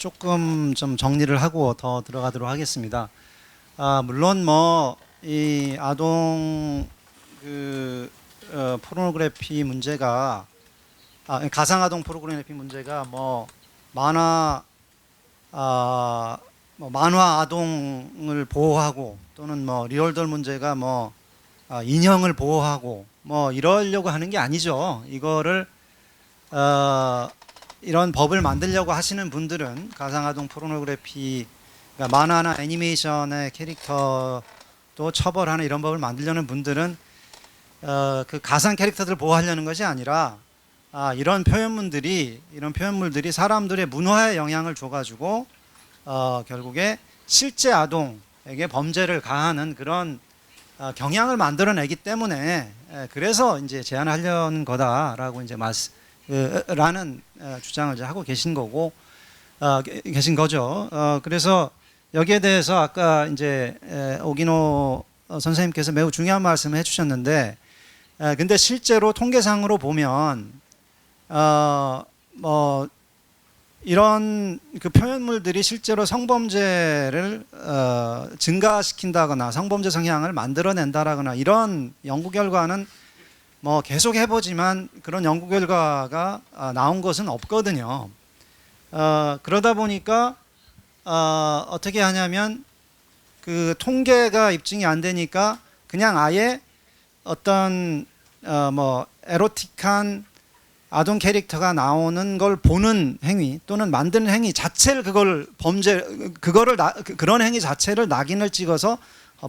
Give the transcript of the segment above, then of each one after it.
조금 좀 정리를 하고 더 들어가도록 하겠습니다. 물론 뭐 이 아동 포르노그래피 문제가 가상 아동 포르노그래피 문제가 뭐 만화 아동을 보호하고 또는 뭐 리얼돌 문제가 뭐 인형을 보호하고 뭐 이러려고 하는 게 아니죠. 이거를 이런 법을 만들려고 하시는 분들은 가상아동 포르노그래피, 그러니까 만화나 애니메이션의 캐릭터도 처벌하는 이런 법을 만들려는 분들은 그 가상 캐릭터들을 보호하려는 것이 아니라 이런 표현물들이 사람들의 문화에 영향을 줘가지고 결국에 실제 아동에게 범죄를 가하는 그런 경향을 만들어내기 때문에 그래서 이제 제한하려는 거다라고 이제 라는 주장을 이제 하고 계신 거고 계신 거죠. 그래서 여기에 대해서 아까 이제 오기노 선생님께서 매우 중요한 말씀을 해주셨는데, 근데 실제로 통계상으로 보면 뭐 이런 그 표현물들이 실제로 성범죄를 증가시킨다거나 성범죄 성향을 만들어낸다라거나 이런 연구 결과는 뭐 계속 해보지만 그런 연구 결과가 나온 것은 없거든요. 그러다 보니까 어떻게 하냐면 그 통계가 입증이 안 되니까 그냥 아예 어떤 뭐 에로틱한 아동 캐릭터가 나오는 걸 보는 행위 또는 만드는 행위 자체를 그런 행위 자체를 낙인을 찍어서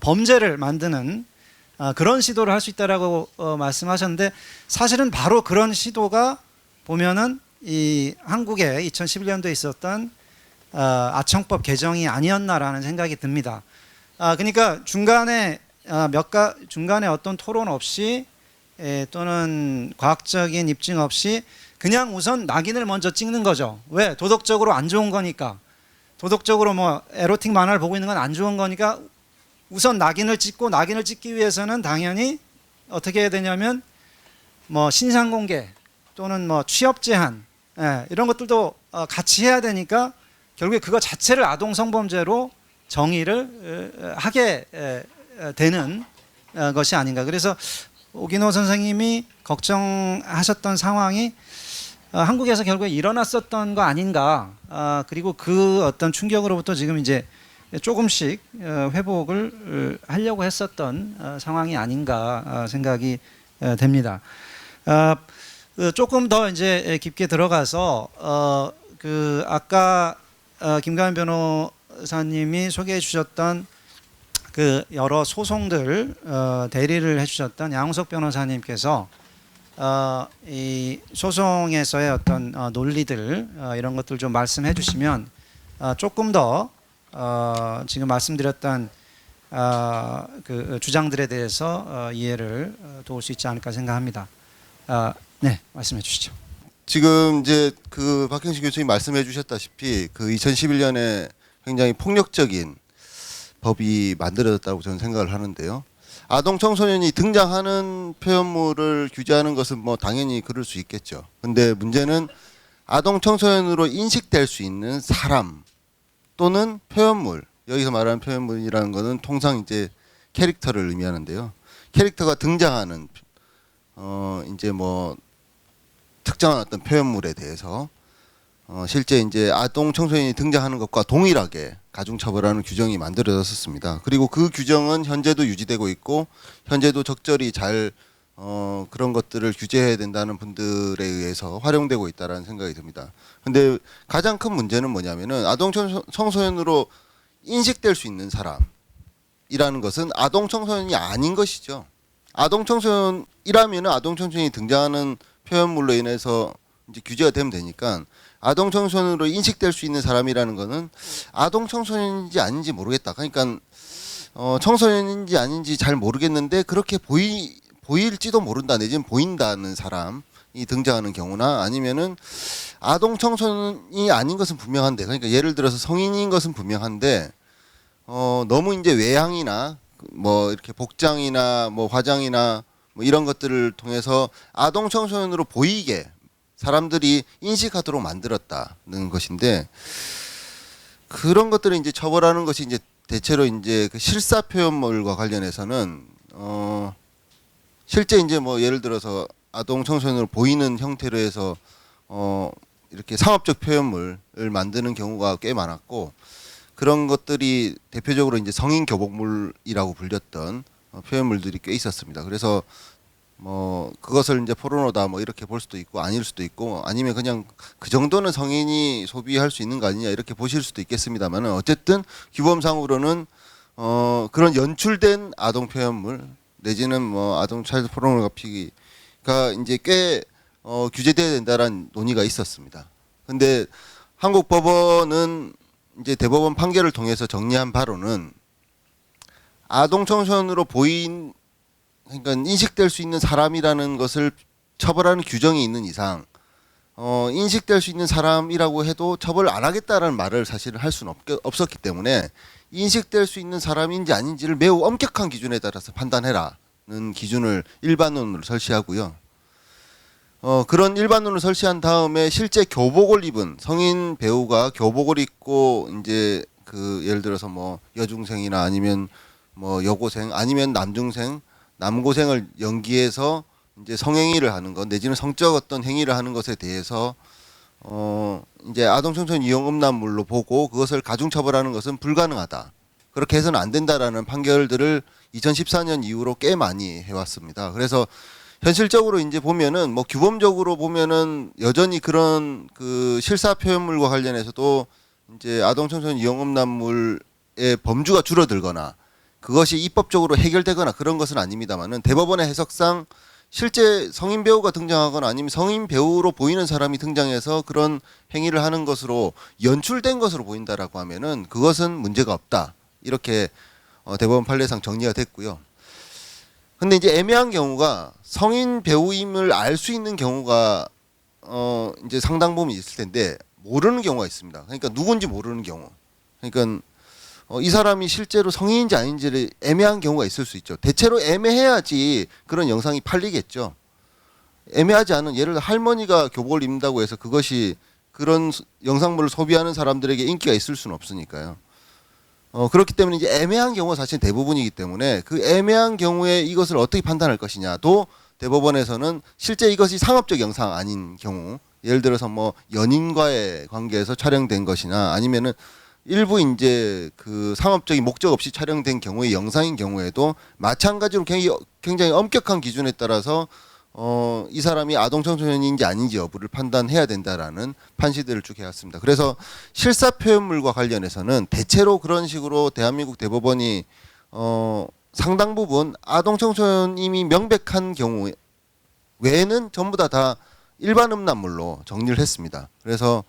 범죄를 만드는 그런 시도를 할 수 있다라고 말씀하셨는데, 사실은 바로 그런 시도가 보면은 이 한국에 2011년도에 있었던 아청법 개정이 아니었나라는 생각이 듭니다. 그러니까 중간에 어떤 토론 없이 또는 과학적인 입증 없이 그냥 우선 낙인을 먼저 찍는 거죠. 왜? 도덕적으로 안 좋은 거니까. 도덕적으로 뭐 에로틱 만화를 보고 있는 건 안 좋은 거니까 우선 낙인을 찍고, 낙인을 찍기 위해서는 당연히 어떻게 해야 되냐면 뭐 신상 공개 또는 뭐 취업 제한 이런 것들도 같이 해야 되니까 결국에 그거 자체를 아동 성범죄로 정의를 하게 되는 것이 아닌가. 그래서 오기노 선생님이 걱정하셨던 상황이 한국에서 결국에 일어났었던 거 아닌가. 그리고 그 어떤 충격으로부터 지금 이제 조금씩 회복을 하려고 했었던 상황이 아닌가 생각이 됩니다. 조금 더 이제 깊게 들어가서 그 아까 김가연 변호사님이 소개해 주셨던 그 여러 소송들 대리를 해주셨던 양홍석 변호사님께서 이 소송에서의 어떤 논리들 이런 것들 좀 말씀해 주시면 조금 더 지금 말씀드렸던 그 주장들에 대해서 이해를 도울 수 있지 않을까 생각합니다. 네, 말씀해 주시죠. 지금 이제 그 박형식 교수님 말씀해 주셨다시피 그 2011년에 굉장히 폭력적인 법이 만들어졌다고 저는 생각을 하는데요. 아동 청소년이 등장하는 표현물을 규제하는 것은 뭐 당연히 그럴 수 있겠죠. 근데 문제는 아동 청소년으로 인식될 수 있는 사람 또는 표현물, 여기서 말하는 표현물이라는 것은 통상 이제 캐릭터를 의미하는데요. 캐릭터가 등장하는 이제 뭐 특정한 어떤 표현물에 대해서 실제 이제 아동 청소년이 등장하는 것과 동일하게 가중처벌하는 규정이 만들어졌었습니다. 그리고 그 규정은 현재도 유지되고 있고 현재도 적절히 잘 그런 것들을 규제해야 된다는 분들에 의해서 활용되고 있다는 생각이 듭니다. 근데 가장 큰 문제는 뭐냐면은 아동 청소년으로 인식될 수 있는 사람이라는 것은 아동 청소년이 아닌 것이죠. 아동 청소년이라면은 아동 청소년이 등장하는 표현물로 인해서 이제 규제가 되면 되니까 아동 청소년으로 인식될 수 있는 사람이라는 것은 아동 청소년인지 아닌지 모르겠다. 그러니까 청소년인지 아닌지 잘 모르겠는데 그렇게 보일지도 모른다 내지는 보인다는 사람이 등장하는 경우나 아니면은 아동 청소년이 아닌 것은 분명한데, 그러니까 예를 들어서 성인인 것은 분명한데 너무 이제 외향이나 뭐 이렇게 복장이나 뭐 화장이나 뭐 이런 것들을 통해서 아동 청소년으로 보이게 사람들이 인식하도록 만들었다는 것인데, 그런 것들을 이제 처벌하는 것이 이제 대체로 이제 그 실사 표현물과 관련해서는 실제 이제 뭐 예를 들어서 아동 청소년으로 보이는 형태로 해서 이렇게 상업적 표현물을 만드는 경우가 꽤 많았고, 그런 것들이 대표적으로 이제 성인 교복물이라고 불렸던 표현물들이 꽤 있었습니다. 그래서 뭐 그것을 이제 포르노다 뭐 이렇게 볼 수도 있고 아닐 수도 있고, 아니면 그냥 그 정도는 성인이 소비할 수 있는 거 아니냐 이렇게 보실 수도 있겠습니다만은, 어쨌든 규범상으로는 그런 연출된 아동 표현물 내지는 뭐 아동 차일드 포르노그래피가 이제 꽤 규제돼야 된다라는 논의가 있었습니다. 근데 한국 법원은 이제 대법원 판결을 통해서 정리한 바로는, 아동 청소년으로 보인, 그러니까 인식될 수 있는 사람이라는 것을 처벌하는 규정이 있는 이상 인식될 수 있는 사람이라고 해도 처벌을 안 하겠다라는 말을 사실은 할 수는 없었기 때문에, 인식될 수 있는 사람인지 아닌지를 매우 엄격한 기준에 따라서 판단해라는 기준을 일반론으로 설치하고요. 그런 일반론을 설치한 다음에 실제 교복을 입은 성인 배우가 교복을 입고 이제 그 예를 들어서 뭐 여중생이나 아니면 뭐 여고생 아니면 남고생을 연기해서 이제 성행위를 하는 것 내지는 성적 어떤 행위를 하는 것에 대해서 이제 아동 청소년 이용 음란물로 보고 그것을 가중 처벌하는 것은 불가능하다. 그렇게 해서는 안 된다라는 판결들을 2014년 이후로 꽤 많이 해왔습니다. 그래서 현실적으로 이제 보면은 뭐 규범적으로 보면은 여전히 그런 그 실사 표현물과 관련해서도 이제 아동 청소년 이용 음란물의 범주가 줄어들거나 그것이 입법적으로 해결되거나 그런 것은 아닙니다만은, 대법원의 해석상 실제 성인 배우가 등장하거나 아니면 성인 배우로 보이는 사람이 등장해서 그런 행위를 하는 것으로 연출된 것으로 보인다라고 하면은 그것은 문제가 없다. 이렇게 대법원 판례상 정리가 됐고요. 근데 이제 애매한 경우가, 성인 배우임을 알 수 있는 경우가 이제 상당 부분 있을 텐데 모르는 경우가 있습니다. 그러니까 누군지 모르는 경우. 그러니까 이 사람이 실제로 성인인지 아닌지를 애매한 경우가 있을 수 있죠. 대체로 애매해야지 그런 영상이 팔리겠죠. 애매하지 않은, 예를 들어 할머니가 교복을 입는다고 해서 그것이 그런 영상물을 소비하는 사람들에게 인기가 있을 수는 없으니까요. 그렇기 때문에 이제 애매한 경우가 사실 대부분이기 때문에, 그 애매한 경우에 이것을 어떻게 판단할 것이냐도 대법원에서는 실제 이것이 상업적 영상 아닌 경우, 예를 들어서 뭐 연인과의 관계에서 촬영된 것이나 아니면은 일부 이제 그 상업적인 목적 없이 촬영된 경우의 영상인 경우에도 마찬가지로 굉장히 엄격한 기준에 따라서 이 사람이 아동 청소년인지 아닌지 여부를 판단해야 된다라는 판시들을 쭉 해왔습니다. 그래서 실사 표현물과 관련해서는 대체로 그런 식으로 대한민국 대법원이 상당 부분 아동 청소년임이 명백한 경우 외에는 전부 다 일반 음란물로 정리를 했습니다. 그래서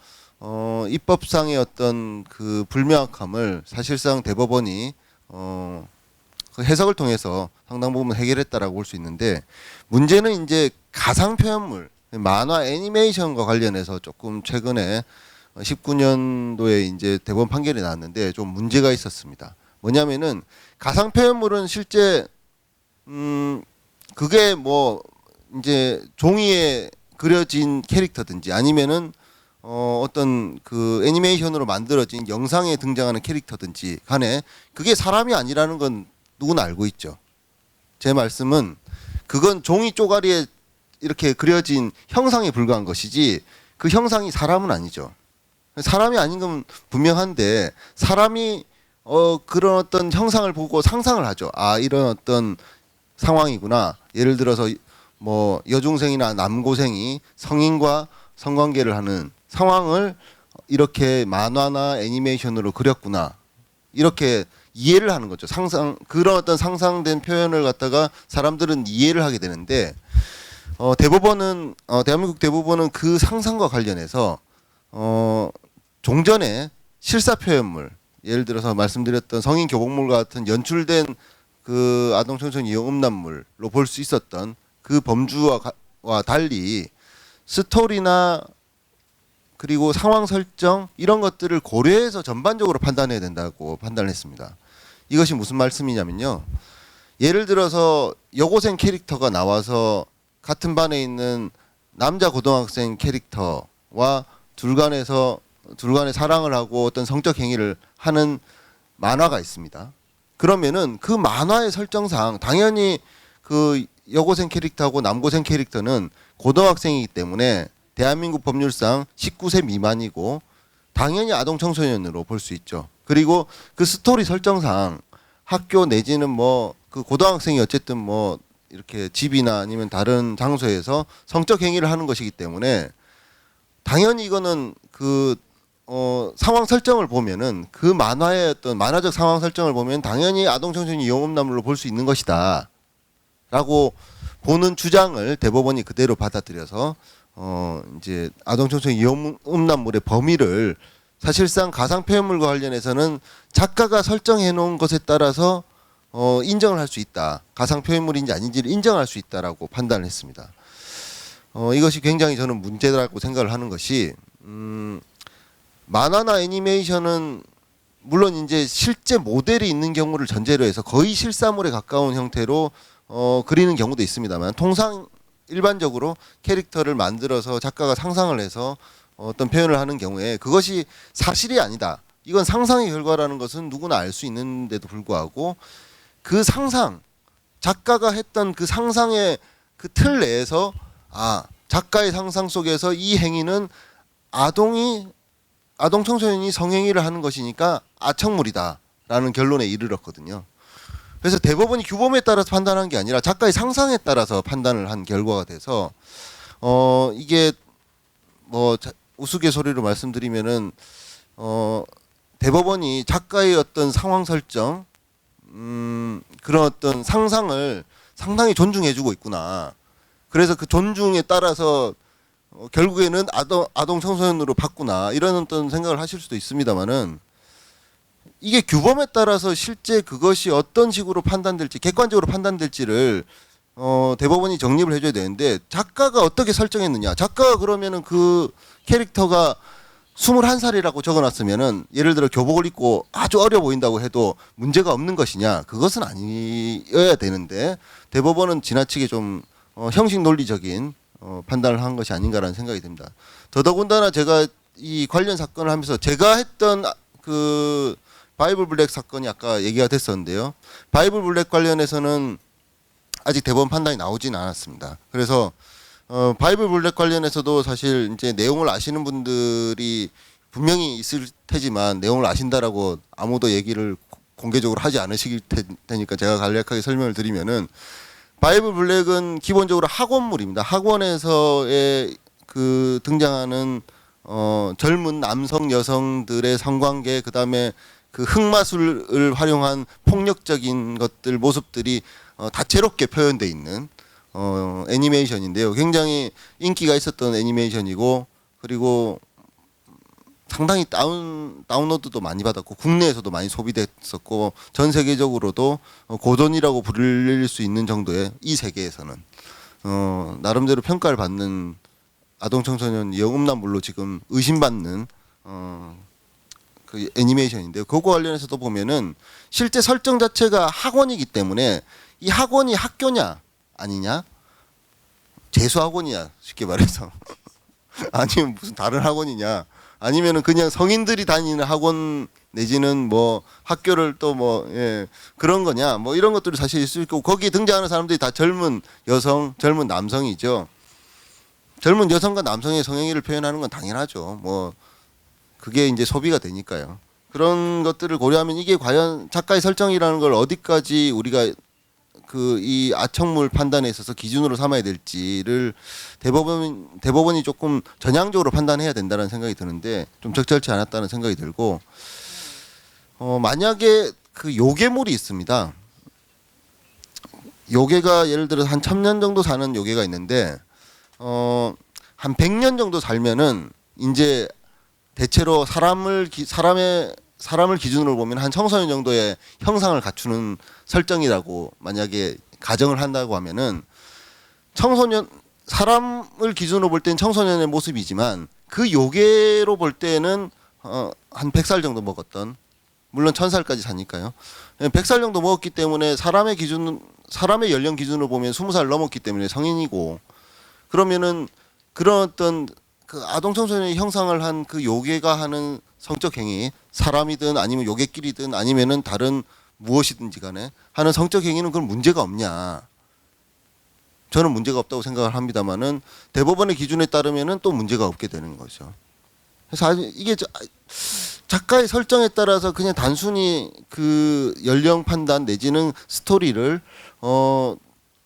입법상의 어떤 그 불명확함을 사실상 대법원이 그 해석을 통해서 상당 부분 해결했다라고 볼 수 있는데, 문제는 이제 가상 표현물, 만화 애니메이션과 관련해서 조금 최근에 19년도에 이제 대법원 판결이 나왔는데 좀 문제가 있었습니다. 뭐냐면은 가상 표현물은 실제 그게 뭐 이제 종이에 그려진 캐릭터든지 아니면은 어떤 그 애니메이션으로 만들어진 영상에 등장하는 캐릭터든지 간에 그게 사람이 아니라는 건 누구나 알고 있죠. 제 말씀은 그건 종이 쪼가리에 이렇게 그려진 형상에 불과한 것이지 그 형상이 사람은 아니죠. 사람이 아닌 건 분명한데, 사람이 그런 어떤 형상을 보고 상상을 하죠. 아, 이런 어떤 상황이구나. 예를 들어서 뭐 여중생이나 남고생이 성인과 성관계를 하는 상황을 이렇게 만화나 애니메이션으로 그렸구나. 이렇게 이해를 하는 거죠. 그런 어떤 상상된 표현을 갖다가 사람들은 이해를 하게 되는데, 대한민국 대법원은 그 상상과 관련해서 종전에 실사 표현물, 예를 들어서 말씀드렸던 성인 교복물 같은 연출된 그 아동 청소년 이용 음란물로 볼 수 있었던 그 범주와 달리 스토리나 그리고 상황 설정 이런 것들을 고려해서 전반적으로 판단해야 된다고 판단을 했습니다. 이것이 무슨 말씀이냐면요, 예를 들어서 여고생 캐릭터가 나와서 같은 반에 있는 남자 고등학생 캐릭터와 둘 간에서 둘 간에 사랑을 하고 어떤 성적 행위를 하는 만화가 있습니다. 그러면은 그 만화의 설정상 당연히 그 여고생 캐릭터하고 남고생 캐릭터는 고등학생이기 때문에 대한민국 법률상 19세 미만이고 당연히 아동 청소년으로 볼 수 있죠. 그리고 그 스토리 설정상 학교 내지는 뭐 그 고등학생이 어쨌든 뭐 이렇게 집이나 아니면 다른 장소에서 성적 행위를 하는 것이기 때문에 당연히 이거는 그 상황 설정을 보면은 그 만화의 어떤 만화적 상황 설정을 보면 당연히 아동 청소년 영업남으로 볼 수 있는 것이다라고 보는 주장을 대법원이 그대로 받아들여서 이제 아동 청소년 영업남물의 범위를 사실상 가상 표현물과 관련해서는 작가가 설정해 놓은 것에 따라서 인정을 할 수 있다. 가상 표현물인지 아닌지를 인정할 수 있다라고 판단을 했습니다. 이것이 굉장히 저는 문제라고 생각을 하는 것이 만화나 애니메이션은 물론 이제 실제 모델이 있는 경우를 전제로 해서 거의 실사물에 가까운 형태로 그리는 경우도 있습니다만 통상 일반적으로 캐릭터를 만들어서 작가가 상상을 해서 어떤 표현을 하는 경우에 그것이 사실이 아니다. 이건 상상의 결과라는 것은 누구나 알 수 있는데도 불구하고 그 상상, 작가가 했던 그 상상의 그 틀 내에서 작가의 상상 속에서 이 행위는 아동 청소년이 성행위를 하는 것이니까 아청물이다라는 결론에 이르렀거든요. 그래서 대법원이 규범에 따라서 판단한 게 아니라 작가의 상상에 따라서 판단을 한 결과가 돼서 이게 뭐 우스갯소리로 말씀드리면은 대법원이 작가의 어떤 상황 설정 그런 어떤 상상을 상당히 존중해주고 있구나. 그래서 그 존중에 따라서 결국에는 아동 청소년으로 봤구나 이런 어떤 생각을 하실 수도 있습니다만은 이게 규범에 따라서 실제 그것이 어떤 식으로 판단될지 객관적으로 판단될지를 대법원이 정립을 해줘야 되는데 작가가 어떻게 설정했느냐. 작가가 그러면은 그 캐릭터가 21살이라고 적어놨으면은 예를 들어 교복을 입고 아주 어려 보인다고 해도 문제가 없는 것이냐. 그것은 아니어야 되는데 대법원은 지나치게 좀 형식 논리적인 판단을 한 것이 아닌가라는 생각이 듭니다. 더더군다나 제가 이 관련 사건을 하면서 제가 했던 그 바이블 블랙 사건이 아까 얘기가 됐었는데요. 바이블 블랙 관련해서는 아직 대법원 판단이 나오진 않았습니다. 그래서 바이블 블랙 관련해서도 사실 이제 내용을 아시는 분들이 분명히 있을 테지만 내용을 아신다라고 아무도 얘기를 공개적으로 하지 않으실 테니까 제가 간략하게 설명을 드리면은 바이블 블랙은 기본적으로 학원물입니다. 학원에서의 그 등장하는 젊은 남성 여성들의 성관계 그다음에 그 흑마술을 활용한 폭력적인 것들 모습들이 다채롭게 표현되어 있는 애니메이션인데요. 굉장히 인기가 있었던 애니메이션이고 그리고 상당히 다운로드도 많이 받았고 국내에서도 많이 소비됐었고 전 세계적으로도 고전이라고 부를 수 있는 정도의 이 세계에서는 나름대로 평가를 받는 아동 청소년 영음란물로 지금 의심받는 그 애니메이션인데요. 그거 관련해서도 보면은 실제 설정 자체가 학원이기 때문에 이 학원이 학교냐 아니냐 재수학원이냐 쉽게 말해서 아니면 무슨 다른 학원이냐 아니면은 그냥 성인들이 다니는 학원 내지는 뭐 학교를 또 뭐 그런 거냐 뭐 이런 것들이 사실 있을 거고 거기에 등장하는 사람들이 다 젊은 여성 젊은 남성이죠. 젊은 여성과 남성의 성행위를 표현하는 건 당연하죠. 뭐 그게 이제 소비가 되니까요. 그런 것들을 고려하면 이게 과연 작가의 설정이라는 걸 어디까지 우리가 그 이 아청물 판단에 있어서 기준으로 삼아야 될지를 대법원이 조금 전향적으로 판단해야 된다는 생각이 드는데 좀 적절치 않았다는 생각이 들고 만약에 그 요괴물이 있습니다. 요괴가 예를 들어서 한 1000년 정도 사는 요괴가 있는데 한 100년 정도 살면은 이제 대체로 사람을 기준으로 보면 한 청소년 정도의 형상을 갖추는 설정이라고 만약에 가정을 한다고 하면은 사람을 기준으로 볼 때는 청소년의 모습이지만 그 요괴로 볼 때는 한 100살 정도 먹었던 물론 1000살까지 사니까요. 100살 정도 먹었기 때문에 사람의 연령 기준으로 보면 20살 넘었기 때문에 성인이고 그러면은 그런 어떤 그 아동 청소년이 형상을 한 그 요괴가 하는 성적 행위, 사람이든 아니면 요괴끼리든 아니면은 다른 무엇이든지 간에 하는 성적 행위는 그건 문제가 없냐? 저는 문제가 없다고 생각을 합니다만은 대법원의 기준에 따르면은 또 문제가 없게 되는 거죠. 그래서 이게 작가의 설정에 따라서 그냥 단순히 그 연령 판단 내지는 스토리를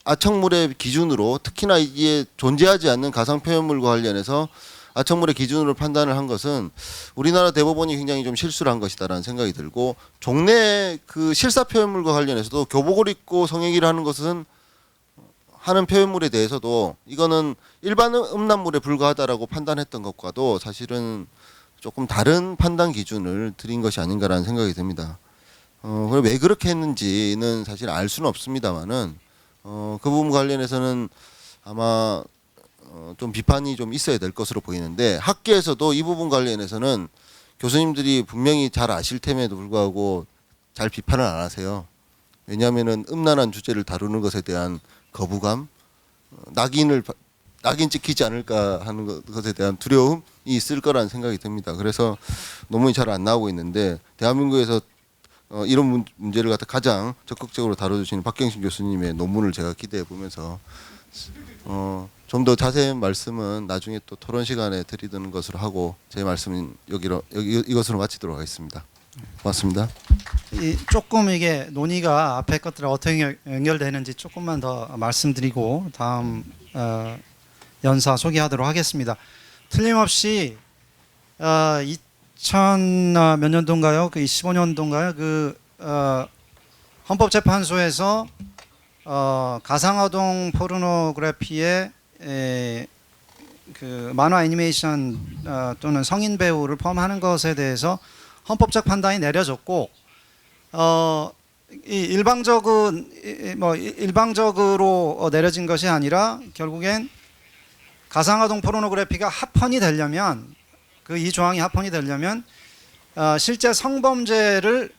아청물의 기준으로, 특히나 이게 존재하지 않는 가상 표현물과 관련해서 아청물의 기준으로 판단을 한 것은 우리나라 대법원이 굉장히 좀 실수를 한 것이다라는 생각이 들고, 종래 그 실사 표현물과 관련해서도 교복을 입고 성행위를 하는 것은 하는 표현물에 대해서도 이거는 일반 음란물에 불과하다라고 판단했던 것과도 사실은 조금 다른 판단 기준을 드린 것이 아닌가라는 생각이 듭니다. 그리고 왜 그렇게 했는지는 사실 알 수는 없습니다만은 그 부분 관련해서는 아마 좀 비판이 좀 있어야 될 것으로 보이는데, 학계에서도 이 부분 관련해서는 교수님들이 분명히 잘 아실 템에도 불구하고 잘 비판을 안 하세요. 왜냐하면은 음란한 주제를 다루는 것에 대한 거부감, 낙인 찍히지 않을까 하는 것에 대한 두려움이 있을 거라는 생각이 듭니다. 그래서 논문이 잘 안 나오고 있는데, 대한민국에서 이런 문제를 갖다 가장 적극적으로 다뤄주시는 박경신 교수님의 논문을 제가 기대해 보면서 좀 더 자세한 말씀은 나중에 또 토론 시간에 드리는 것으로 하고, 제 말씀은 이것으로 마치도록 하겠습니다. 고맙습니다. 조금 이게 논의가 앞에 것들과 어떻게 연결되는지 조금만 더 말씀드리고 다음 연사 소개하도록 하겠습니다. 틀림없이 2000 몇 년도인가요? 그 15년도인가요? 그 헌법재판소에서 가상아동 포르노그래피의 그 만화 애니메이션 또는 성인 배우를 포함하는 것에 대해서 헌법적 판단이 내려졌고, 일방적으로 내려진 것이 아니라 결국엔 가상아동 포르노그래피가 합헌이 되려면, 그 이 조항이 합헌이 되려면 실제 성범죄를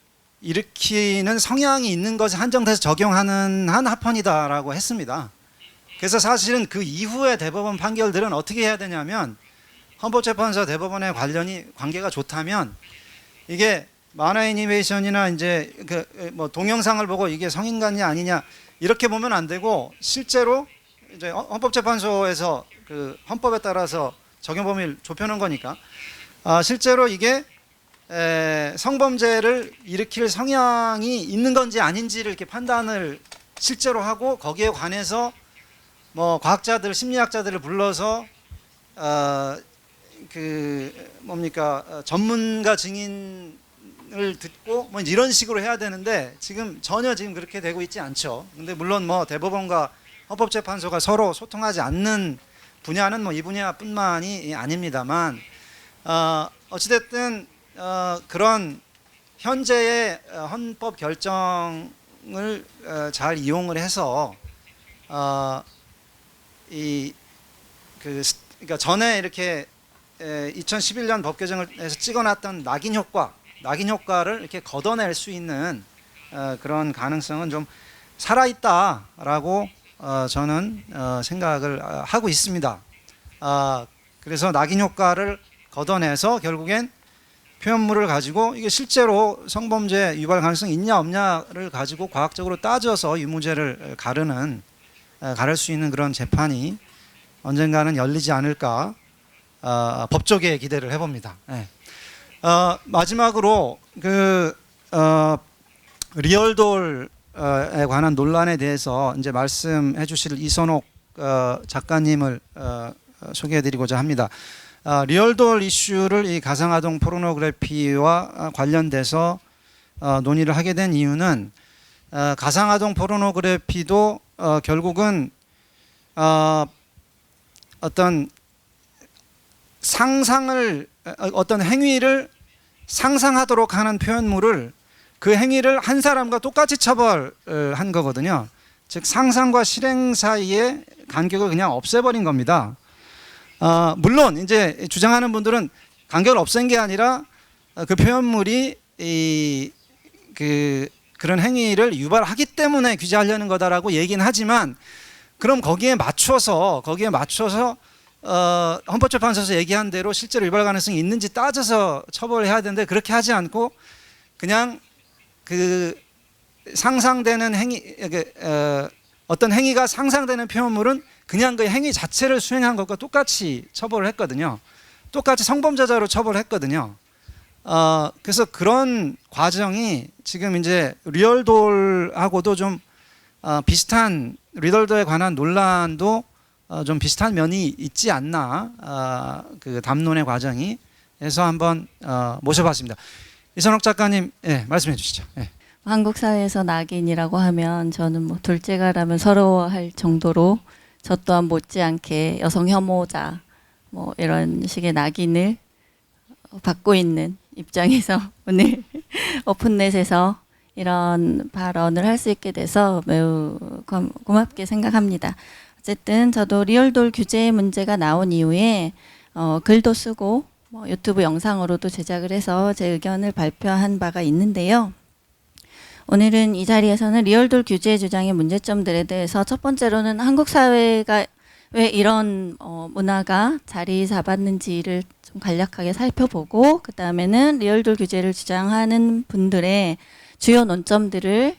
일으키는 성향이 있는 것이 한정돼서 적용하는 한 합헌이다라고 했습니다. 그래서 사실은 그 이후의 대법원 판결들은 어떻게 해야 되냐면, 헌법재판소 대법원의 관계가 좋다면 이게 만화 애니메이션이나 이제 동영상을 보고 이게 성인관이 아니냐 이렇게 보면 안 되고, 실제로 이제 헌법재판소에서 그 헌법에 따라서 적용 범위를 좁혀놓은 거니까 실제로 이게 성범죄를 일으킬 성향이 있는 건지 아닌지를 이렇게 판단을 실제로 하고, 거기에 관해서 과학자들, 심리학자들을 불러서 전문가 증인을 듣고 이런 식으로 해야 되는데, 전혀 그렇게 되고 있지 않죠. 근데 물론 대법원과 헌법재판소가 서로 소통하지 않는 분야는 이 분야뿐만이 아닙니다만, 어찌됐든 그런 현재의 헌법 결정을 잘 이용을 해서 그러니까 전에 이렇게 2011년 법 개정을 해서 찍어놨던 낙인 효과를 이렇게 걷어낼 수 있는 그런 가능성은 좀 살아있다라고 저는 생각을 하고 있습니다. 그래서 낙인 효과를 걷어내서 결국엔 표현물을 가지고 이게 실제로 성범죄 유발 가능성이 있냐 없냐를 가지고 과학적으로 따져서 유무죄를 가를 수 있는 그런 재판이 언젠가는 열리지 않을까 법조계에 기대를 해봅니다. 네. 마지막으로 리얼돌에 관한 논란에 대해서 이제 말씀해 주실 이선옥 작가님을 소개해드리고자 합니다. 리얼돌 이슈를 이 가상아동 포르노그래피와 관련돼서 논의를 하게 된 이유는, 가상아동 포르노그래피도 결국은 어떤 어떤 행위를 상상하도록 하는 표현물을, 그 행위를 한 사람과 똑같이 처벌한 거거든요. 즉 상상과 실행 사이에 간격을 그냥 없애버린 겁니다. 물론 이제 주장하는 분들은 간격을 없앤 게 아니라 그 표현물이 그런 행위를 유발하기 때문에 규제하려는 거다라고 얘기는 하지만, 그럼 거기에 맞춰서 헌법재판소에서 얘기한 대로 실제로 유발 가능성이 있는지 따져서 처벌해야 되는데 그렇게 하지 않고 그냥 그 상상되는 행위, 어떤 행위가 상상되는 표현물은 그냥 그 행위 자체를 수행한 것과 똑같이 처벌을 했거든요. 똑같이 성범죄자로 처벌했거든요. 그래서 그런 과정이 지금 이제 리얼돌하고도 좀 비슷한, 리얼돌에 관한 논란도 좀 비슷한 면이 있지 않나, 그 담론의 과정이. 해서 한번 모셔봤습니다. 이선옥 작가님, 예, 말씀해 주시죠. 예. 한국 사회에서 낙인이라고 하면 저는 뭐 둘째가라면 서러워할 정도로 저 또한 못지않게 여성 혐오자 뭐 이런 식의 낙인을 받고 있는 입장에서 오늘 오픈넷에서 이런 발언을 할 수 있게 돼서 매우 고맙게 생각합니다. 어쨌든 저도 리얼돌 규제 문제가 나온 이후에 글도 쓰고 뭐 유튜브 영상으로도 제작을 해서 제 의견을 발표한 바가 있는데요. 오늘은 이 자리에서는 리얼돌 규제 주장의 문제점들에 대해서 첫 번째로는 한국 사회가 왜 이런 문화가 자리 잡았는지를 좀 간략하게 살펴보고, 그 다음에는 리얼돌 규제를 주장하는 분들의 주요 논점들을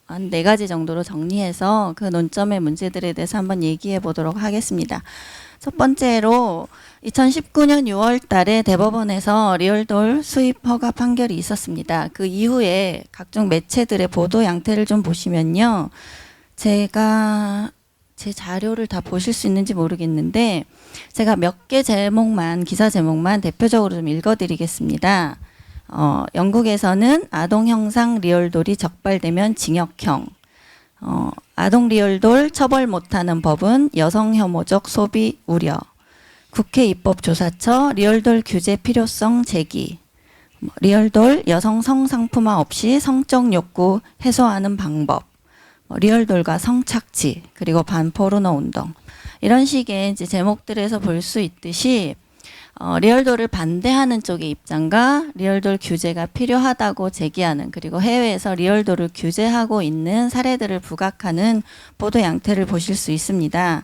한 4가지 정도로 정리해서 그 논점의 문제들에 대해서 한번 얘기해 보도록 하겠습니다. 첫 번째로 2019년 6월 달에 대법원에서 리얼돌 수입 허가 판결이 있었습니다. 그 이후에 각종 매체들의 보도 양태를 좀 보시면요. 제가 제 자료를 다 보실 수 있는지 모르겠는데 제가 몇 개 제목만, 기사 제목만 대표적으로 좀 읽어드리겠습니다. 영국에서는 아동 형상 리얼돌이 적발되면 징역형, 아동 리얼돌 처벌 못하는 법은 여성 혐오적 소비 우려, 국회 입법조사처 리얼돌 규제 필요성 제기, 리얼돌 여성 성상품화 없이 성적 욕구 해소하는 방법, 리얼돌과 성착취, 그리고 반포르노 운동, 이런 식의 이제 제목들에서 볼 수 있듯이 리얼돌을 반대하는 쪽의 입장과 리얼돌 규제가 필요하다고 제기하는, 그리고 해외에서 리얼돌을 규제하고 있는 사례들을 부각하는 보도 양태를 보실 수 있습니다.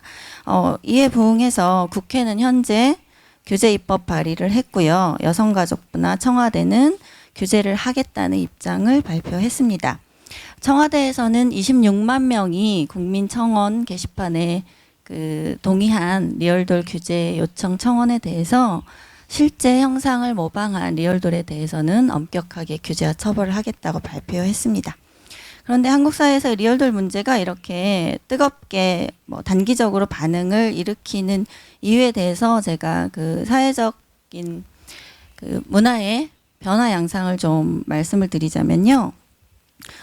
이에 부응해서 국회는 현재 규제 입법 발의를 했고요. 여성가족부나 청와대는 규제를 하겠다는 입장을 발표했습니다. 청와대에서는 26만 명이 국민청원 게시판에 동의한 리얼돌 규제 요청 청원에 대해서 실제 형상을 모방한 리얼돌에 대해서는 엄격하게 규제와 처벌을 하겠다고 발표했습니다. 그런데 한국 사회에서 리얼돌 문제가 이렇게 뜨겁게 단기적으로 반응을 일으키는 이유에 대해서 제가 그 사회적인 그 문화의 변화 양상을 좀 말씀을 드리자면요.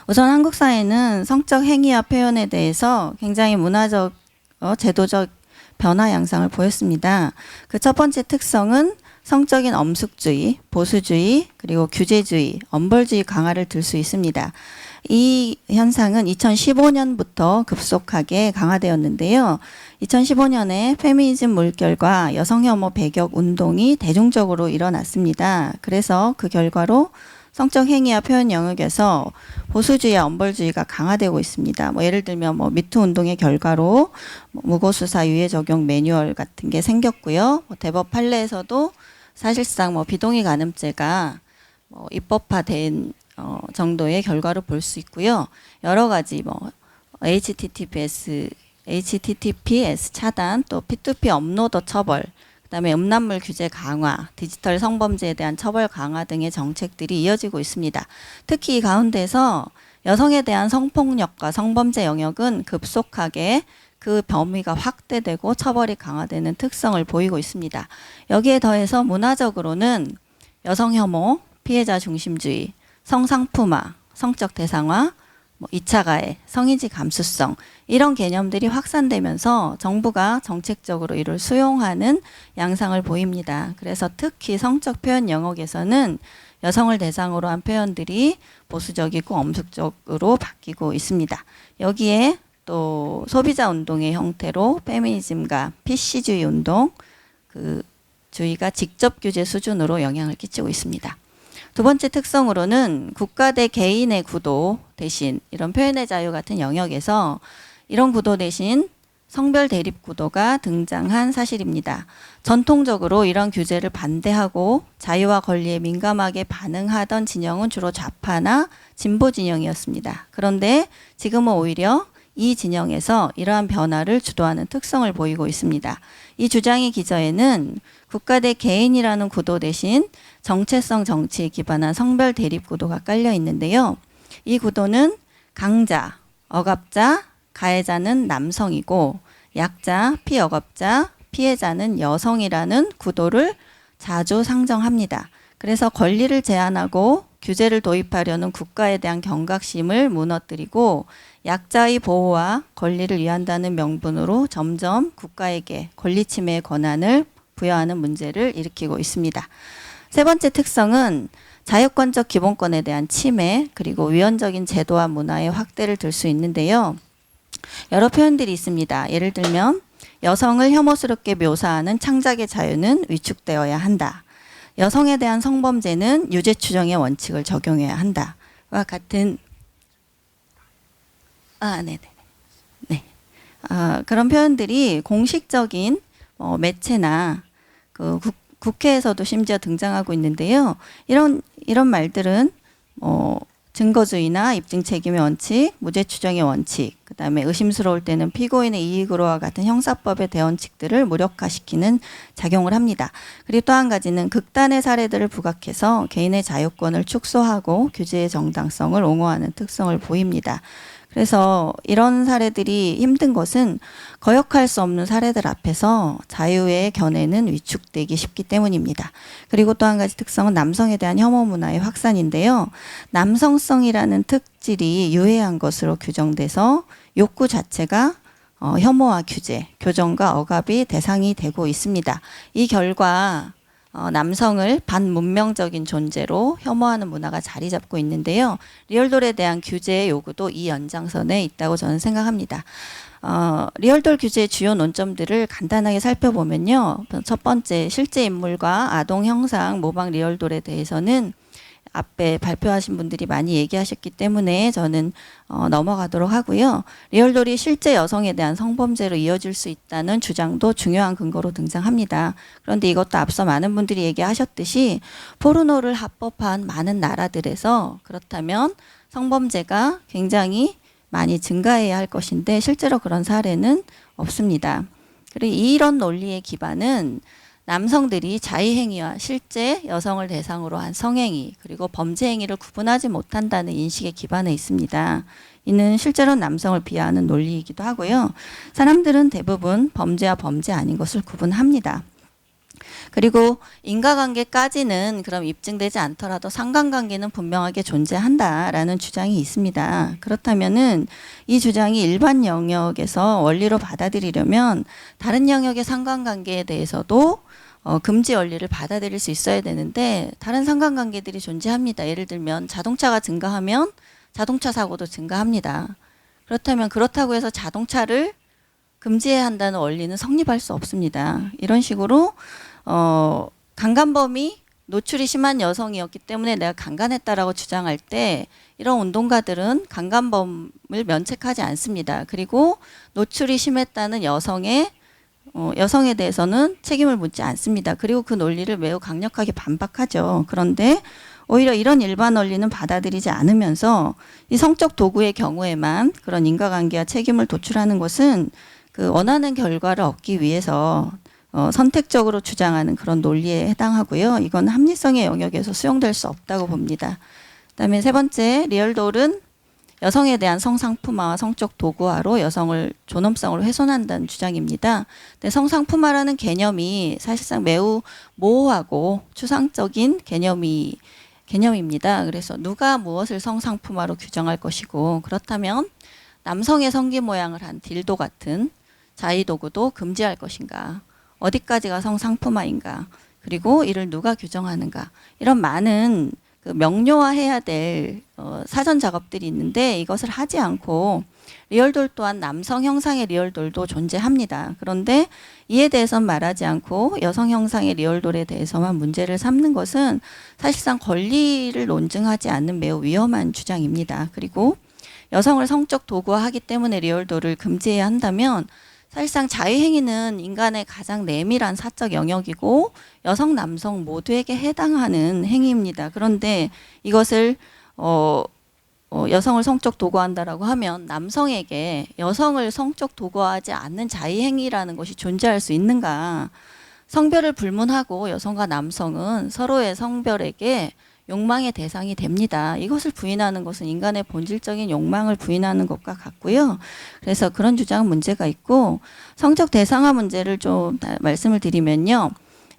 우선 한국 사회는 성적 행위와 표현에 대해서 굉장히 문화적, 제도적 변화 양상을 보였습니다. 그 첫 번째 특성은 성적인 엄숙주의, 보수주의, 그리고 규제주의, 엄벌주의 강화를 들 수 있습니다. 이 현상은 2015년부터 급속하게 강화되었는데요. 2015년에 페미니즘 물결과 여성혐오 배격 운동이 대중적으로 일어났습니다. 그래서 그 결과로 성적 행위와 표현 영역에서 보수주의와 엄벌주의가 강화되고 있습니다. 예를 들면 미투 운동의 결과로 무고수사 유예 적용 매뉴얼 같은 게 생겼고요. 대법 판례에서도 사실상 비동의 간음죄가 입법화된 정도의 결과로 볼 수 있고요. 여러 가지 HTTPS 차단, 또 P2P 업로더 처벌, 그다음에 음란물 규제 강화, 디지털 성범죄에 대한 처벌 강화 등의 정책들이 이어지고 있습니다. 특히 이 가운데서 여성에 대한 성폭력과 성범죄 영역은 급속하게 그 범위가 확대되고 처벌이 강화되는 특성을 보이고 있습니다. 여기에 더해서 문화적으로는 여성 혐오, 피해자 중심주의, 성상품화, 성적 대상화, 2차 가해, 성인지 감수성, 이런 개념들이 확산되면서 정부가 정책적으로 이를 수용하는 양상을 보입니다. 그래서 특히 성적 표현 영역에서는 여성을 대상으로 한 표현들이 보수적이고 엄숙적으로 바뀌고 있습니다. 여기에 또 소비자 운동의 형태로 페미니즘과 PC주의 운동, 그 주의가 직접 규제 수준으로 영향을 끼치고 있습니다. 두 번째 특성으로는 국가 대 개인의 구도 대신 이런 표현의 자유 같은 영역에서 이런 구도 대신 성별 대립 구도가 등장한 사실입니다. 전통적으로 이런 규제를 반대하고 자유와 권리에 민감하게 반응하던 진영은 주로 좌파나 진보 진영이었습니다. 그런데 지금은 오히려 이 진영에서 이러한 변화를 주도하는 특성을 보이고 있습니다. 이 주장의 기저에는 국가 대 개인이라는 구도 대신 정체성 정치에 기반한 성별 대립 구도가 깔려 있는데요. 이 구도는 강자, 억압자, 가해자는 남성이고 약자, 피억압자, 피해자는 여성이라는 구도를 자주 상정합니다. 그래서 권리를 제한하고 규제를 도입하려는 국가에 대한 경각심을 무너뜨리고 약자의 보호와 권리를 위한다는 명분으로 점점 국가에게 권리 침해의 권한을 부여하는 문제를 일으키고 있습니다. 세 번째 특성은 자유권적 기본권에 대한 침해 그리고 위헌적인 제도와 문화의 확대를 들 수 있는데요. 여러 표현들이 있습니다. 예를 들면 여성을 혐오스럽게 묘사하는 창작의 자유는 위축되어야 한다. 여성에 대한 성범죄는 유죄 추정의 원칙을 적용해야 한다와 같은 그런 표현들이 공식적인 매체나 그 국회에서도 심지어 등장하고 있는데요. 이런 말들은 증거주의나 입증 책임의 원칙, 무죄 추정의 원칙, 그다음에 의심스러울 때는 피고인의 이익으로와 같은 형사법의 대원칙들을 무력화시키는 작용을 합니다. 그리고 또 한 가지는 극단의 사례들을 부각해서 개인의 자유권을 축소하고 규제의 정당성을 옹호하는 특성을 보입니다. 그래서 이런 사례들이 힘든 것은 거역할 수 없는 사례들 앞에서 자유의 견해는 위축되기 쉽기 때문입니다. 그리고 또 한 가지 특성은 남성에 대한 혐오 문화의 확산인데요. 남성성이라는 특질이 유해한 것으로 규정돼서 욕구 자체가 혐오와 규제, 교정과 억압이 대상이 되고 있습니다. 이 결과 남성을 반문명적인 존재로 혐오하는 문화가 자리 잡고 있는데요. 리얼돌에 대한 규제의 요구도 이 연장선에 있다고 저는 생각합니다. 리얼돌 규제의 주요 논점들을 간단하게 살펴보면요. 첫 번째, 실제 인물과 아동 형상 모방 리얼돌에 대해서는 앞에 발표하신 분들이 많이 얘기하셨기 때문에 저는 넘어가도록 하고요. 리얼돌이 실제 여성에 대한 성범죄로 이어질 수 있다는 주장도 중요한 근거로 등장합니다. 그런데 이것도 앞서 많은 분들이 얘기하셨듯이 포르노를 합법화한 많은 나라들에서 그렇다면 성범죄가 굉장히 많이 증가해야 할 것인데 실제로 그런 사례는 없습니다. 그리고 이런 논리의 기반은 남성들이 자의행위와 실제 여성을 대상으로 한 성행위 그리고 범죄 행위를 구분하지 못한다는 인식에 기반해 있습니다. 이는 실제로 남성을 비하하는 논리이기도 하고요. 사람들은 대부분 범죄와 범죄 아닌 것을 구분합니다. 그리고 인과관계까지는 그럼 입증되지 않더라도 상관관계는 분명하게 존재한다라는 주장이 있습니다. 그렇다면은 이 주장이 일반 영역에서 원리로 받아들이려면 다른 영역의 상관관계에 대해서도 금지 원리를 받아들일 수 있어야 되는데 다른 상관관계들이 존재합니다. 예를 들면 자동차가 증가하면 자동차 사고도 증가합니다. 그렇다면 그렇다고 해서 자동차를 금지해야 한다는 원리는 성립할 수 없습니다. 이런 식으로 강간범이 노출이 심한 여성이었기 때문에 내가 강간했다라고 주장할 때 이런 운동가들은 강간범을 면책하지 않습니다. 그리고 노출이 심했다는 여성에 대해서는 책임을 묻지 않습니다. 그리고 그 논리를 매우 강력하게 반박하죠. 그런데 오히려 이런 일반 원리는 받아들이지 않으면서 이 성적 도구의 경우에만 그런 인과관계와 책임을 도출하는 것은 그 원하는 결과를 얻기 위해서 선택적으로 주장하는 그런 논리에 해당하고요. 이건 합리성의 영역에서 수용될 수 없다고 봅니다. 그다음에 세 번째, 리얼돌은 여성에 대한 성상품화와 성적 도구화로 여성을 존엄성으로 훼손한다는 주장입니다. 근데 성상품화라는 개념이 사실상 매우 모호하고 추상적인 개념입니다. 그래서 누가 무엇을 성상품화로 규정할 것이고 그렇다면 남성의 성기 모양을 한 딜도 같은 자위도구도 금지할 것인가? 어디까지가 성상품화인가? 그리고 이를 누가 규정하는가? 이런 많은 그 명료화해야 될 사전 작업들이 있는데 이것을 하지 않고 리얼돌 또한 남성 형상의 리얼돌도 존재합니다. 그런데 이에 대해서는 말하지 않고 여성 형상의 리얼돌에 대해서만 문제를 삼는 것은 사실상 권리를 논증하지 않는 매우 위험한 주장입니다. 그리고 여성을 성적 도구화하기 때문에 리얼돌을 금지해야 한다면 사실상 자위행위는 인간의 가장 내밀한 사적 영역이고 여성 남성 모두에게 해당하는 행위입니다. 그런데 이것을 여성을 성적 도구한다라고 하면 남성에게 여성을 성적 도구하지 않는 자위행위라는 것이 존재할 수 있는가? 성별을 불문하고 여성과 남성은 서로의 성별에게 욕망의 대상이 됩니다. 이것을 부인하는 것은 인간의 본질적인 욕망을 부인하는 것과 같고요. 그래서 그런 주장은 문제가 있고, 성적 대상화 문제를 좀 말씀을 드리면요.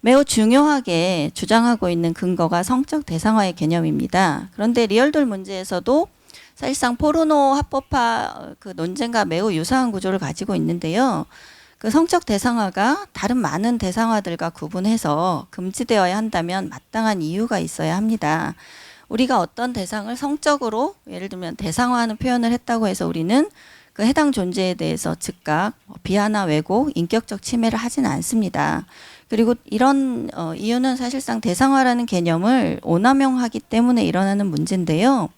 매우 중요하게 주장하고 있는 근거가 성적 대상화의 개념입니다. 그런데 리얼돌 문제에서도 사실상 포르노 합법화 그 논쟁과 매우 유사한 구조를 가지고 있는데요. 그 성적 대상화가 다른 많은 대상화들과 구분해서 금지되어야 한다면 마땅한 이유가 있어야 합니다. 우리가 어떤 대상을 성적으로 예를 들면 대상화하는 표현을 했다고 해서 우리는 그 해당 존재에 대해서 즉각 비하나 왜곡, 인격적 침해를 하지는 않습니다. 그리고 이런 이유는 사실상 대상화라는 개념을 오남용하기 때문에 일어나는 문제인데요.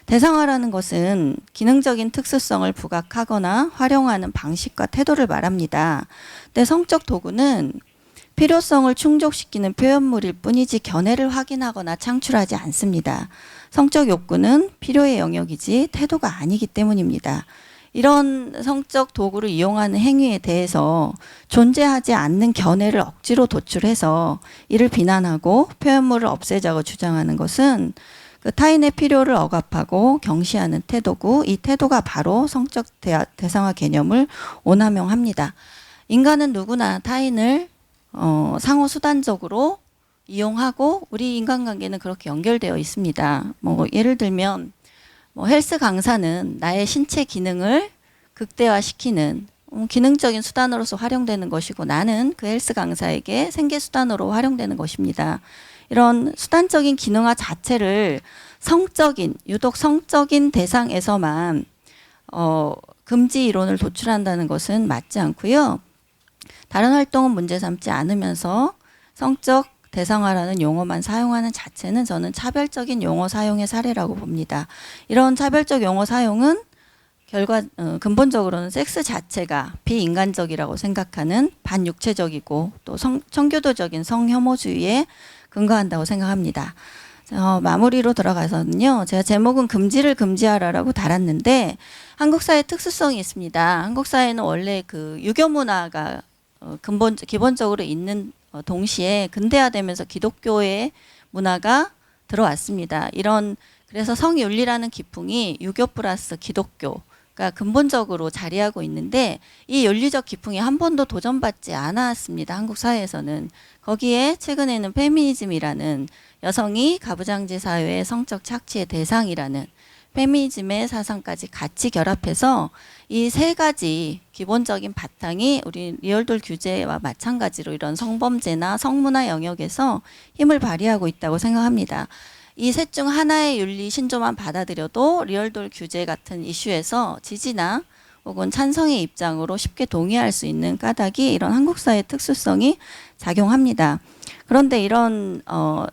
대상화라는 것은 기능적인 특수성을 부각하거나 활용하는 방식과 태도를 말합니다. 근데 성적 도구는 필요성을 충족시키는 표현물일 뿐이지 견해를 확인하거나 창출하지 않습니다. 성적 욕구는 필요의 영역이지 태도가 아니기 때문입니다. 이런 성적 도구를 이용하는 행위에 대해서 존재하지 않는 견해를 억지로 도출해서 이를 비난하고 표현물을 없애자고 주장하는 것은 그 타인의 필요를 억압하고 경시하는 태도고, 이 태도가 바로 성적 대상화 개념을 오남용합니다. 인간은 누구나 타인을 상호 수단적으로 이용하고 우리 인간관계는 그렇게 연결되어 있습니다. 뭐 예를 들면 헬스 강사는 나의 신체 기능을 극대화시키는 기능적인 수단으로서 활용되는 것이고, 나는 그 헬스 강사에게 생계 수단으로 활용되는 것입니다. 이런 수단적인 기능화 자체를 유독 성적인 대상에서만 금지 이론을 도출한다는 것은 맞지 않고요. 다른 활동은 문제 삼지 않으면서 성적 대상화라는 용어만 사용하는 자체는 저는 차별적인 용어 사용의 사례라고 봅니다. 이런 차별적 용어 사용은 근본적으로는 섹스 자체가 비인간적이라고 생각하는 반육체적이고 또 청교도적인 성혐오주의에 근거한다고 생각합니다. 마무리로 들어가서는요. 제가 제목은 금지를 금지하라라고 달았는데 한국 사회 특수성이 있습니다. 한국 사회는 원래 그 유교 문화가 기본적으로 있는 동시에 근대화되면서 기독교의 문화가 들어왔습니다. 그래서 성윤리라는 기풍이 유교 플러스 기독교가 근본적으로 자리하고 있는데, 이 윤리적 기풍이 한 번도 도전받지 않았습니다. 한국 사회에서는. 거기에 최근에는 페미니즘이라는 여성이 가부장제 사회의 성적 착취의 대상이라는 페미니즘의 사상까지 같이 결합해서 이 세 가지 기본적인 바탕이 우리 리얼돌 규제와 마찬가지로 이런 성범죄나 성문화 영역에서 힘을 발휘하고 있다고 생각합니다. 이 셋 중 하나의 윤리 신조만 받아들여도 리얼돌 규제 같은 이슈에서 지지나 혹은 찬성의 입장으로 쉽게 동의할 수 있는 까닭이 이런 한국 사회의 특수성이 작용합니다. 그런데 이런